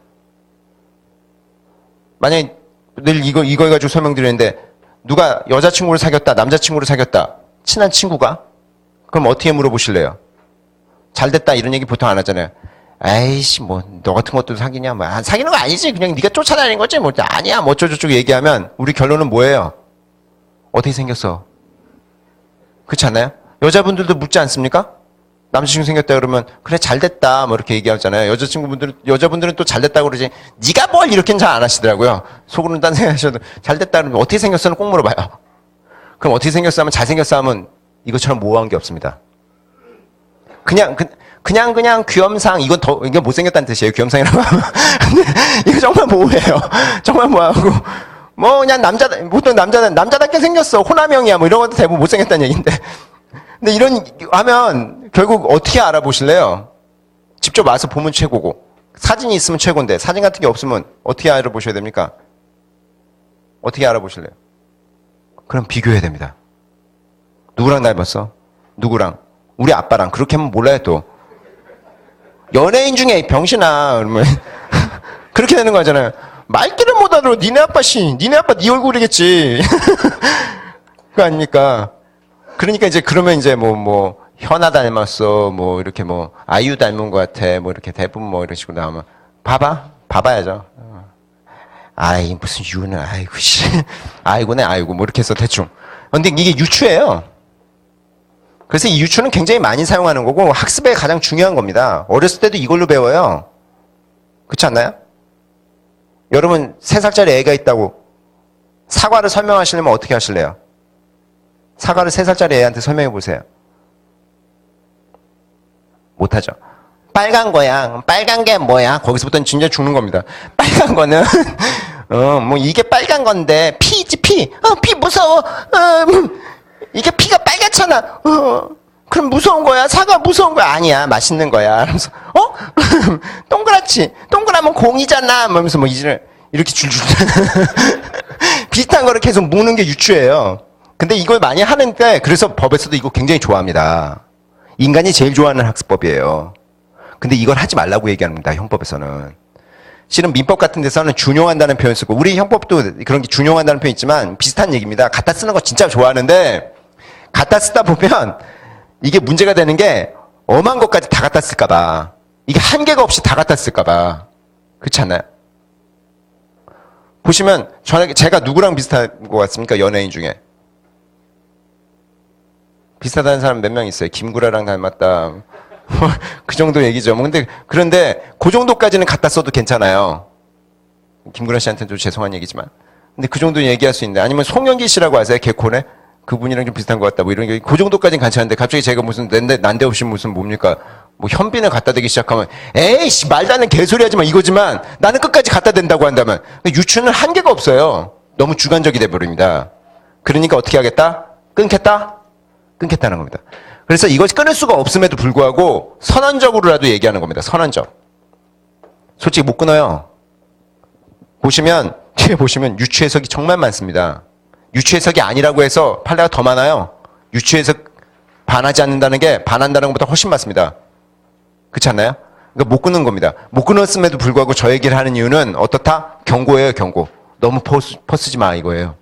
만약에 늘 이거 가지고 설명드리는데 누가 여자친구를 사귀었다, 남자친구를 사귀었다, 친한 친구가? 그럼 어떻게 물어보실래요? 잘 됐다 이런 얘기 보통 안 하잖아요. 에이씨 뭐 너 같은 것도 사귀냐? 뭐 사귀는 거 아니지. 그냥 네가 쫓아다니는 거지. 뭐 아니야. 뭐 어쩌고저쩌고 얘기하면 우리 결론은 뭐예요? 어떻게 생겼어? 그렇지 않나요? 여자분들도 묻지 않습니까? 남자친구 생겼다 그러면 그래 잘 됐다 뭐 이렇게 얘기하잖아요. 여자분들은 또 잘 됐다고 그러지. 네가 뭘 이렇게는 잘 안 하시더라고요. 속으로는 딴 생각하셔도 잘 됐다 그러면 어떻게 생겼어는 꼭 물어봐요. 그럼 어떻게 생겼어 하면 잘생겼어 하면 이것처럼 모호한 게 없습니다. 그냥 귀염상 이게 못생겼다는 뜻이에요. 귀염상이라고 하면 이거 정말 모호해요. 정말 모호하고 뭐 그냥 보통 남자답게 생겼어. 호남형이야 뭐 이런 것도 대부분 못생겼다는 얘기인데 근데 이런 하면 결국 어떻게 알아보실래요? 직접 와서 보면 최고고 사진이 있으면 최고인데 사진 같은 게 없으면 어떻게 알아보셔야 됩니까? 어떻게 알아보실래요? 그럼 비교해야 됩니다. 누구랑 닮았어? 누구랑? 우리 아빠랑. 그렇게 하면 몰라요 또. 연예인 중에 병신아 그러면 그렇게 되는 거잖아요. 말귀를 못 알아. 니네 아빠 니네 아빠 네 얼굴이겠지. 그거 아닙니까? 그러니까 이제 그러면 이제 뭐 현아 닮았어, 뭐 이렇게 뭐 아이유 닮은 것 같아, 뭐 이렇게 대부분 뭐 이런 식으로 나오면 봐봐야죠. 아이 무슨 유는 아이고 씨, 아이고네 아이고 뭐 이렇게 해서 대충. 근데 이게 유추예요. 그래서 이 유추는 굉장히 많이 사용하는 거고 학습에 가장 중요한 겁니다. 어렸을 때도 이걸로 배워요. 그렇지 않나요? 여러분 3살짜리 애가 있다고 사과를 설명하시려면 어떻게 하실래요? 사과를 3살짜리 애한테 설명해 보세요. 못하죠. 빨간 거야. 빨간 게 뭐야? 거기서부터는 진짜 죽는 겁니다. 빨간 거는 뭐 이게 빨간 건데 피지 피. 피 무서워. 이게 피가 빨갛잖아. 그럼 무서운 거야? 사과 무서운 거야? 아니야. 맛있는 거야. 그러면서 동그라면 공이잖아. 하면서 뭐 이렇게 줄줄 비슷한 거를 계속 무는 게 유추예요. 근데 이걸 많이 하는데 그래서 법에서도 이거 굉장히 좋아합니다. 인간이 제일 좋아하는 학습법이에요. 근데 이걸 하지 말라고 얘기합니다. 형법에서는. 실은 민법 같은 데서는 준용한다는 표현 쓰고 우리 형법도 그런 게 준용한다는 표현 있지만 비슷한 얘기입니다. 갖다 쓰는 거 진짜 좋아하는데 갖다 쓰다 보면 이게 문제가 되는 게 엄한 것까지 다 갖다 쓸까 봐. 이게 한계가 없이 다 갖다 쓸까 봐. 그렇지 않나요? 보시면 제가 누구랑 비슷한 것 같습니까? 연예인 중에. 비슷하다는 사람 몇 명 있어요. 김구라랑 닮았다. 그 정도 얘기죠. 그런데 그 정도까지는 갖다 써도 괜찮아요. 김구라 씨한테는 좀 죄송한 얘기지만. 근데 그 정도 얘기할 수 있는데 아니면 송영기 씨라고 아세요? 개콘에? 그분이랑 좀 비슷한 것 같다. 뭐 이런 게 그 정도까지는 괜찮은데 갑자기 제가 무슨 난데없이 무슨 뭡니까? 뭐 현빈을 갖다 대기 시작하면 에이씨 말도 안 되는 개소리 하지만 이거지만 나는 끝까지 갖다 댄다고 한다면 유추는 한계가 없어요. 너무 주관적이 돼버립니다. 그러니까 어떻게 하겠다? 끊겠다는 겁니다. 그래서 이걸 끊을 수가 없음에도 불구하고 선언적으로라도 얘기하는 겁니다. 선언적. 솔직히 못 끊어요. 뒤에 보시면 유추 해석이 정말 많습니다. 유추 해석이 아니라고 해서 판례가 더 많아요. 유추 해석 반하지 않는다는 게 반한다는 것보다 훨씬 많습니다. 그렇지 않나요? 그러니까 못 끊는 겁니다. 못 끊었음에도 불구하고 저 얘기를 하는 이유는 어떻다? 경고예요, 경고. 너무 퍼쓰지 마 이거예요.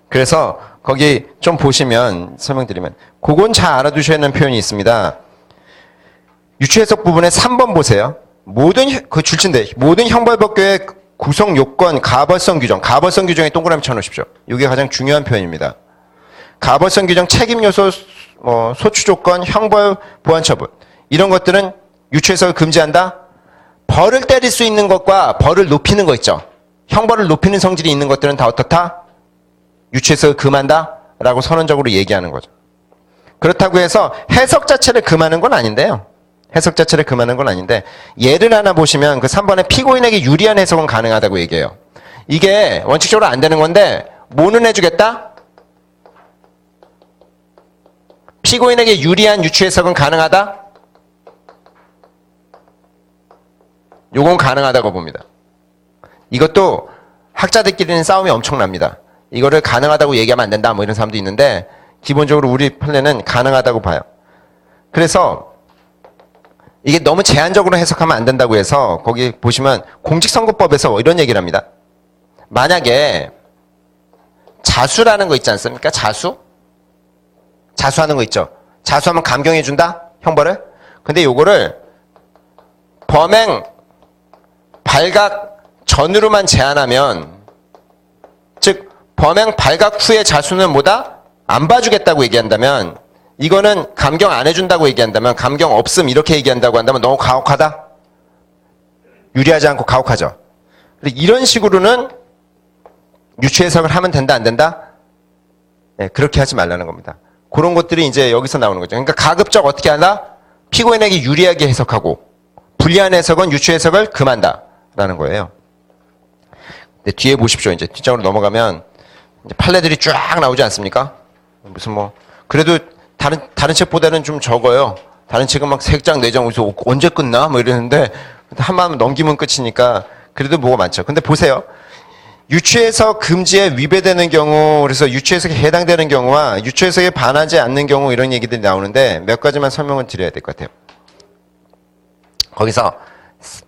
그래서 거기 좀 보시면 설명드리면 그건 잘 알아두셔야 하는 표현이 있습니다. 유추해석 부분에 3번 보세요. 그 줄친데 모든 형벌법규의 구성 요건 가벌성 규정. 가벌성 규정에 동그라미 쳐놓으십시오. 이게 가장 중요한 표현입니다. 가벌성 규정 책임 요소 소추 조건 형벌 보완 처분 이런 것들은 유추해석을 금지한다. 벌을 때릴 수 있는 것과 벌을 높이는 거 있죠. 형벌을 높이는 성질이 있는 것들은 다 어떻다? 유추해석을 금한다? 라고 선언적으로 얘기하는 거죠. 그렇다고 해서 해석 자체를 금하는 건 아닌데요. 해석 자체를 금하는 건 아닌데 예를 하나 보시면 그 3번에 피고인에게 유리한 해석은 가능하다고 얘기해요. 이게 원칙적으로 안 되는 건데 뭐는 해주겠다? 피고인에게 유리한 유추 해석은 가능하다? 요건 가능하다고 봅니다. 이것도 학자들끼리는 싸움이 엄청납니다. 이거를 가능하다고 얘기하면 안 된다 뭐 이런 사람도 있는데 기본적으로 우리 판례는 가능하다고 봐요. 그래서 이게 너무 제한적으로 해석하면 안 된다고 해서 거기 보시면 공직선거법에서 이런 얘기를 합니다. 만약에 자수라는 거 있지 않습니까? 자수하는 거 있죠. 자수하면 감경해준다? 형벌을? 근데 요거를 범행 발각 전으로만 제한하면 즉 범행 발각 후의 자수는 뭐다? 안 봐주겠다고 얘기한다면 이거는 감경 안 해준다고 얘기한다면 감경 없음 이렇게 얘기한다고 한다면 너무 가혹하다? 유리하지 않고 가혹하죠. 이런 식으로는 유추 해석을 하면 된다 안 된다? 네, 그렇게 하지 말라는 겁니다. 그런 것들이 이제 여기서 나오는 거죠. 그러니까 가급적 어떻게 하나? 피고인에게 유리하게 해석하고 불리한 해석은 유추 해석을 금한다 라는 거예요. 근데 뒤에 보십시오. 이제 뒷장으로 넘어가면 이제 판례들이 쫙 나오지 않습니까? 무슨 뭐 그래도 다른 책보다는 좀 적어요. 다른 책은 막 3장, 4장 어디서 언제 끝나? 뭐 이러는데 한번 넘기면 끝이니까 그래도 뭐가 많죠. 근데 보세요. 유추해석 금지에 위배되는 경우, 그래서 유추해석에 해당되는 경우와 유추해석에 반하지 않는 경우 이런 얘기들이 나오는데 몇 가지만 설명을 드려야 될 것 같아요. 거기서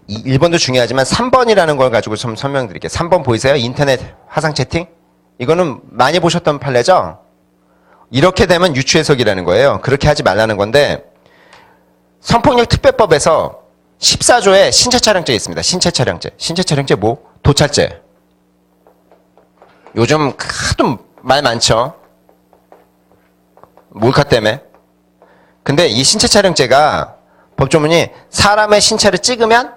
1번도 중요하지만 3번이라는 걸 가지고 좀 설명드릴게요. 3번 보이세요? 인터넷 화상 채팅? 이거는 많이 보셨던 판례죠? 이렇게 되면 유추해석이라는 거예요. 그렇게 하지 말라는 건데 성폭력 특별법에서 14조에 신체촬영죄 있습니다. 신체촬영죄. 신체촬영죄 뭐? 도찰죄. 요즘 하도 말 많죠. 몰카 때문에. 근데 이 신체촬영죄가 법조문이 사람의 신체를 찍으면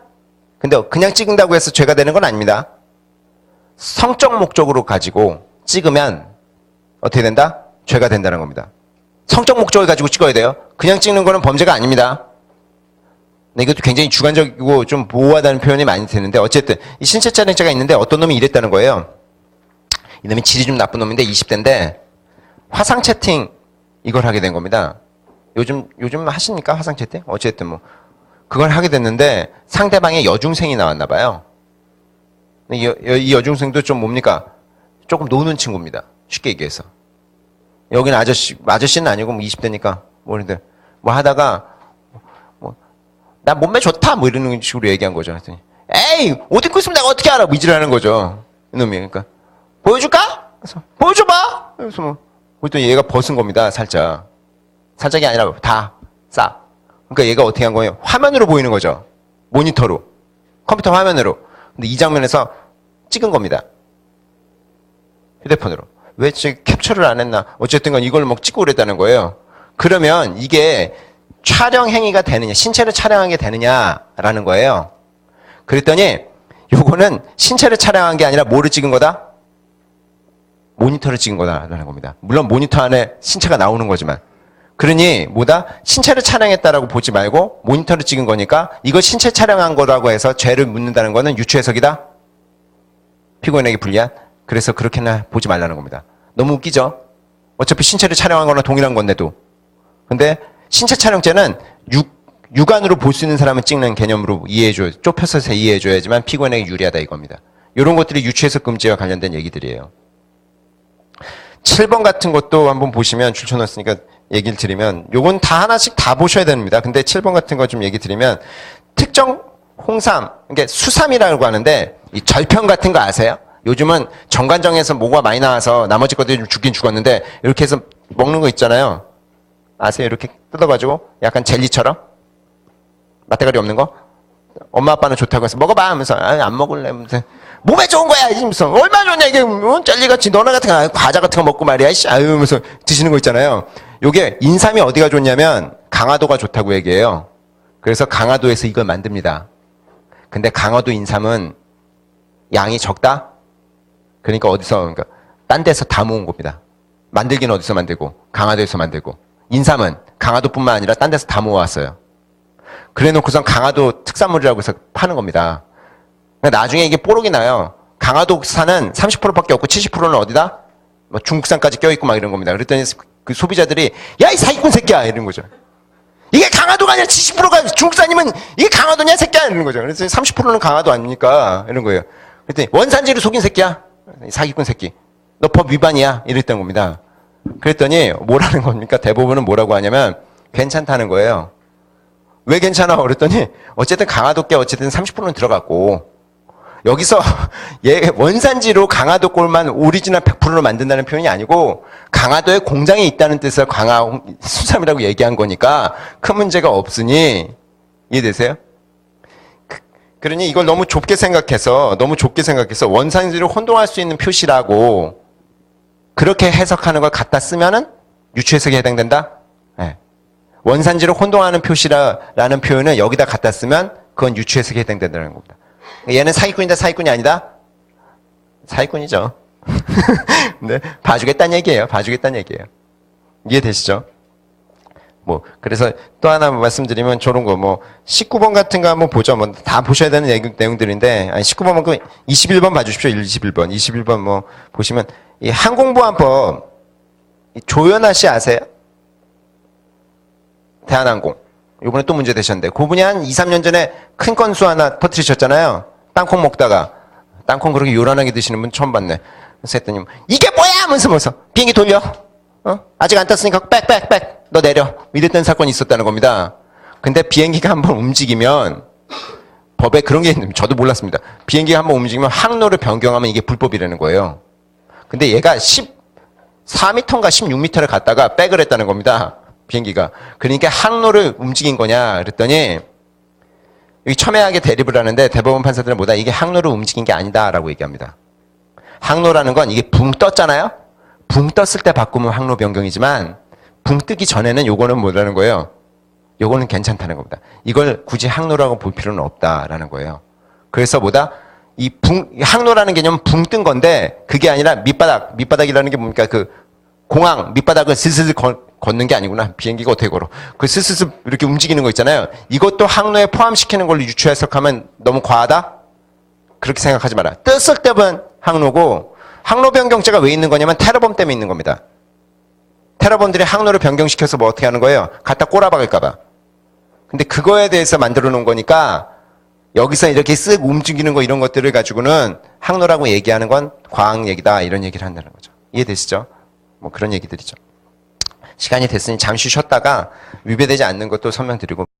근데 그냥 찍는다고 해서 죄가 되는 건 아닙니다. 성적 목적으로 가지고 찍으면 어떻게 된다? 죄가 된다는 겁니다. 성적 목적을 가지고 찍어야 돼요. 그냥 찍는 거는 범죄가 아닙니다. 근데 이것도 굉장히 주관적이고 좀 모호하다는 표현이 많이 드는데 어쨌든 이 신체촬영죄가 있는데 어떤 놈이 이랬다는 거예요. 이놈이 질이 좀 나쁜 놈인데 20대인데 화상 채팅 이걸 하게 된 겁니다. 요즘 하십니까? 화상 채팅? 어쨌든 뭐 그걸 하게 됐는데 상대방의 여중생이 나왔나 봐요. 이 여중생도 좀 뭡니까? 조금 노는 친구입니다. 쉽게 얘기해서. 여기는 아저씨는 아니고 뭐 20대니까 뭐는데 뭐 하다가 나 몸매 좋다 뭐 이런 식으로 얘기한 거죠. 그랬더니 에이 옷 입고 있으면 내가 어떻게 알아? 뭐 이질하는 거죠. 이놈이. 그러니까 보여줄까? 그래서 보여줘봐. 그래서 뭐 그랬더니 얘가 벗은 겁니다. 살짝이 아니라 다 싹. 그러니까 얘가 어떻게 한 거예요? 화면으로 보이는 거죠. 모니터로. 컴퓨터 화면으로. 근데 이 장면에서 찍은 겁니다. 휴대폰으로. 왜 캡처를 안 했나? 어쨌든 건 이걸 막 찍고 그랬다는 거예요. 그러면 이게 촬영 행위가 되느냐, 신체를 촬영하게 되느냐라는 거예요. 그랬더니 요거는 신체를 촬영한 게 아니라 뭐를 찍은 거다? 모니터를 찍은 거다라는 겁니다. 물론 모니터 안에 신체가 나오는 거지만. 그러니 뭐다? 신체를 촬영했다라고 보지 말고 모니터를 찍은 거니까 이거 신체 촬영한 거라고 해서 죄를 묻는다는 거는 유추해석이다? 피고인에게 불리한? 그래서 그렇게는 보지 말라는 겁니다. 너무 웃기죠? 어차피 신체를 촬영한 거나 동일한 건데도. 근데 신체 촬영죄는 육안으로 볼 수 있는 사람을 찍는 개념으로 이해해줘요. 좁혀서 이해해줘야지만 피고인에게 유리하다 이겁니다. 이런 것들이 유추해석 금지와 관련된 얘기들이에요. 7번 같은 것도 한번 보시면 줄쳐놨으니까 얘기를 드리면 요건 다 하나씩 다 보셔야 됩니다. 근데 7번 같은 거 좀 얘기 드리면 특정 홍삼, 그러니까 수삼이라고 하는데 이 절편 같은 거 아세요? 요즘은 정관정에서 뭐가 많이 나와서 나머지 것들이 좀 죽긴 죽었는데 이렇게 해서 먹는 거 있잖아요. 아세요? 이렇게 뜯어가지고 약간 젤리처럼 맛대가리 없는 거? 엄마 아빠는 좋다고 해서 먹어봐 하면서 안 먹을래 하면서 몸에 좋은 거야 이러면서 얼마나 좋냐 이게 젤리같이 너나 같은 거 과자 같은 거 먹고 말이야 아유 하면서 드시는 거 있잖아요. 요게 인삼이 어디가 좋냐면 강화도가 좋다고 얘기해요. 그래서 강화도에서 이걸 만듭니다. 근데 강화도 인삼은 양이 적다? 그러니까 그러니까 딴 데서 다 모은 겁니다. 만들기는 어디서 만들고 강화도에서 만들고 인삼은 강화도뿐만 아니라 딴 데서 다 모아왔어요. 그래 놓고선 강화도 특산물이라고 해서 파는 겁니다. 그러니까 나중에 이게 뽀록이 나요. 강화도산은 30%밖에 없고 70%는 어디다? 뭐 중국산까지 껴있고 막 이런 겁니다. 그랬더니 그 소비자들이 야 이 사기꾼 새끼야 이런 거죠. 이게 강화도가 아니라 70%가 중국산이면 이게 강화도냐 새끼야 이런 거죠. 그래서 30%는 강화도 아닙니까 이런 거예요. 그랬더니 원산지를 속인 새끼야. 사기꾼 새끼. 너 법 위반이야 이랬던 겁니다. 그랬더니 뭐라는 겁니까? 대부분은 뭐라고 하냐면 괜찮다는 거예요. 왜 괜찮아? 그랬더니 어쨌든 강화도께 어쨌든 30%는 들어갔고 여기서 얘 원산지로 강화도 꼴만 오리지널 100%로 만든다는 표현이 아니고 강화도에 공장이 있다는 뜻에서 강화 수삼이라고 얘기한 거니까 큰 문제가 없으니 이해되세요? 그러니 이걸 너무 좁게 생각해서 원산지를 혼동할 수 있는 표시라고 그렇게 해석하는 걸 갖다 쓰면은 유추해석에 해당된다? 네. 원산지를 혼동하는 표시라는 표현을 여기다 갖다 쓰면 그건 유추해석에 해당된다는 겁니다. 얘는 사기꾼이다, 사기꾼이 아니다? 사기꾼이죠. 네, 봐주겠다는 얘기예요. 이해되시죠? 뭐, 그래서 또 하나 말씀드리면 저런 거, 뭐, 19번 같은 거 한번 보죠. 뭐, 다 보셔야 되는 내용들인데, 아니, 19번은 그 21번 봐주십시오. 21번. 21번 뭐, 보시면, 이 항공보안법, 조연아 씨 아세요? 대한항공. 요번에 또 문제 되셨는데, 그분이 한 2, 3년 전에 큰 건수 하나 터뜨리셨잖아요. 땅콩 먹다가. 땅콩 그렇게 요란하게 드시는 분 처음 봤네. 그래서 했더니, 이게 뭐야! 하면서 비행기 돌려. 아직 안 떴으니까 빽. 너 내려. 이랬던 사건이 있었다는 겁니다. 근데 비행기가 한번 움직이면 법에 그런 게 있는데 저도 몰랐습니다. 비행기가 한번 움직이면 항로를 변경하면 이게 불법이라는 거예요. 근데 얘가 14m인가 16m를 갔다가 백을 했다는 겁니다. 비행기가. 그러니까 항로를 움직인 거냐 그랬더니 여기 첨예하게 대립을 하는데 대법원 판사들은 뭐다 이게 항로를 움직인 게 아니다라고 얘기합니다. 항로라는 건 이게 붕 떴잖아요. 붕 떴을 때 바꾸면 항로 변경이지만 붕 뜨기 전에는 요거는 뭐라는 거예요. 요거는 괜찮다는 겁니다. 이걸 굳이 항로라고 볼 필요는 없다라는 거예요. 그래서 뭐다 항로라는 개념은 붕 뜬 건데 그게 아니라 밑바닥이라는 게 뭡니까? 그 공항 밑바닥을 슬슬 걷는 게 아니구나. 비행기가 어떻게 걸어? 그 슬슬 이렇게 움직이는 거 있잖아요. 이것도 항로에 포함시키는 걸로 유추 해석하면 너무 과하다? 그렇게 생각하지 마라. 떴을 때는 항로고 항로 변경죄가 왜 있는 거냐면 테러범 때문에 있는 겁니다. 테러범들이 항로를 변경시켜서 뭐 어떻게 하는 거예요? 갖다 꼬라박을까 봐. 근데 그거에 대해서 만들어 놓은 거니까 여기서 이렇게 쓱 움직이는 거 이런 것들을 가지고는 항로라고 얘기하는 건 과학 얘기다 이런 얘기를 한다는 거죠. 이해되시죠? 뭐 그런 얘기들이죠. 시간이 됐으니 잠시 쉬었다가 위배되지 않는 것도 설명드리고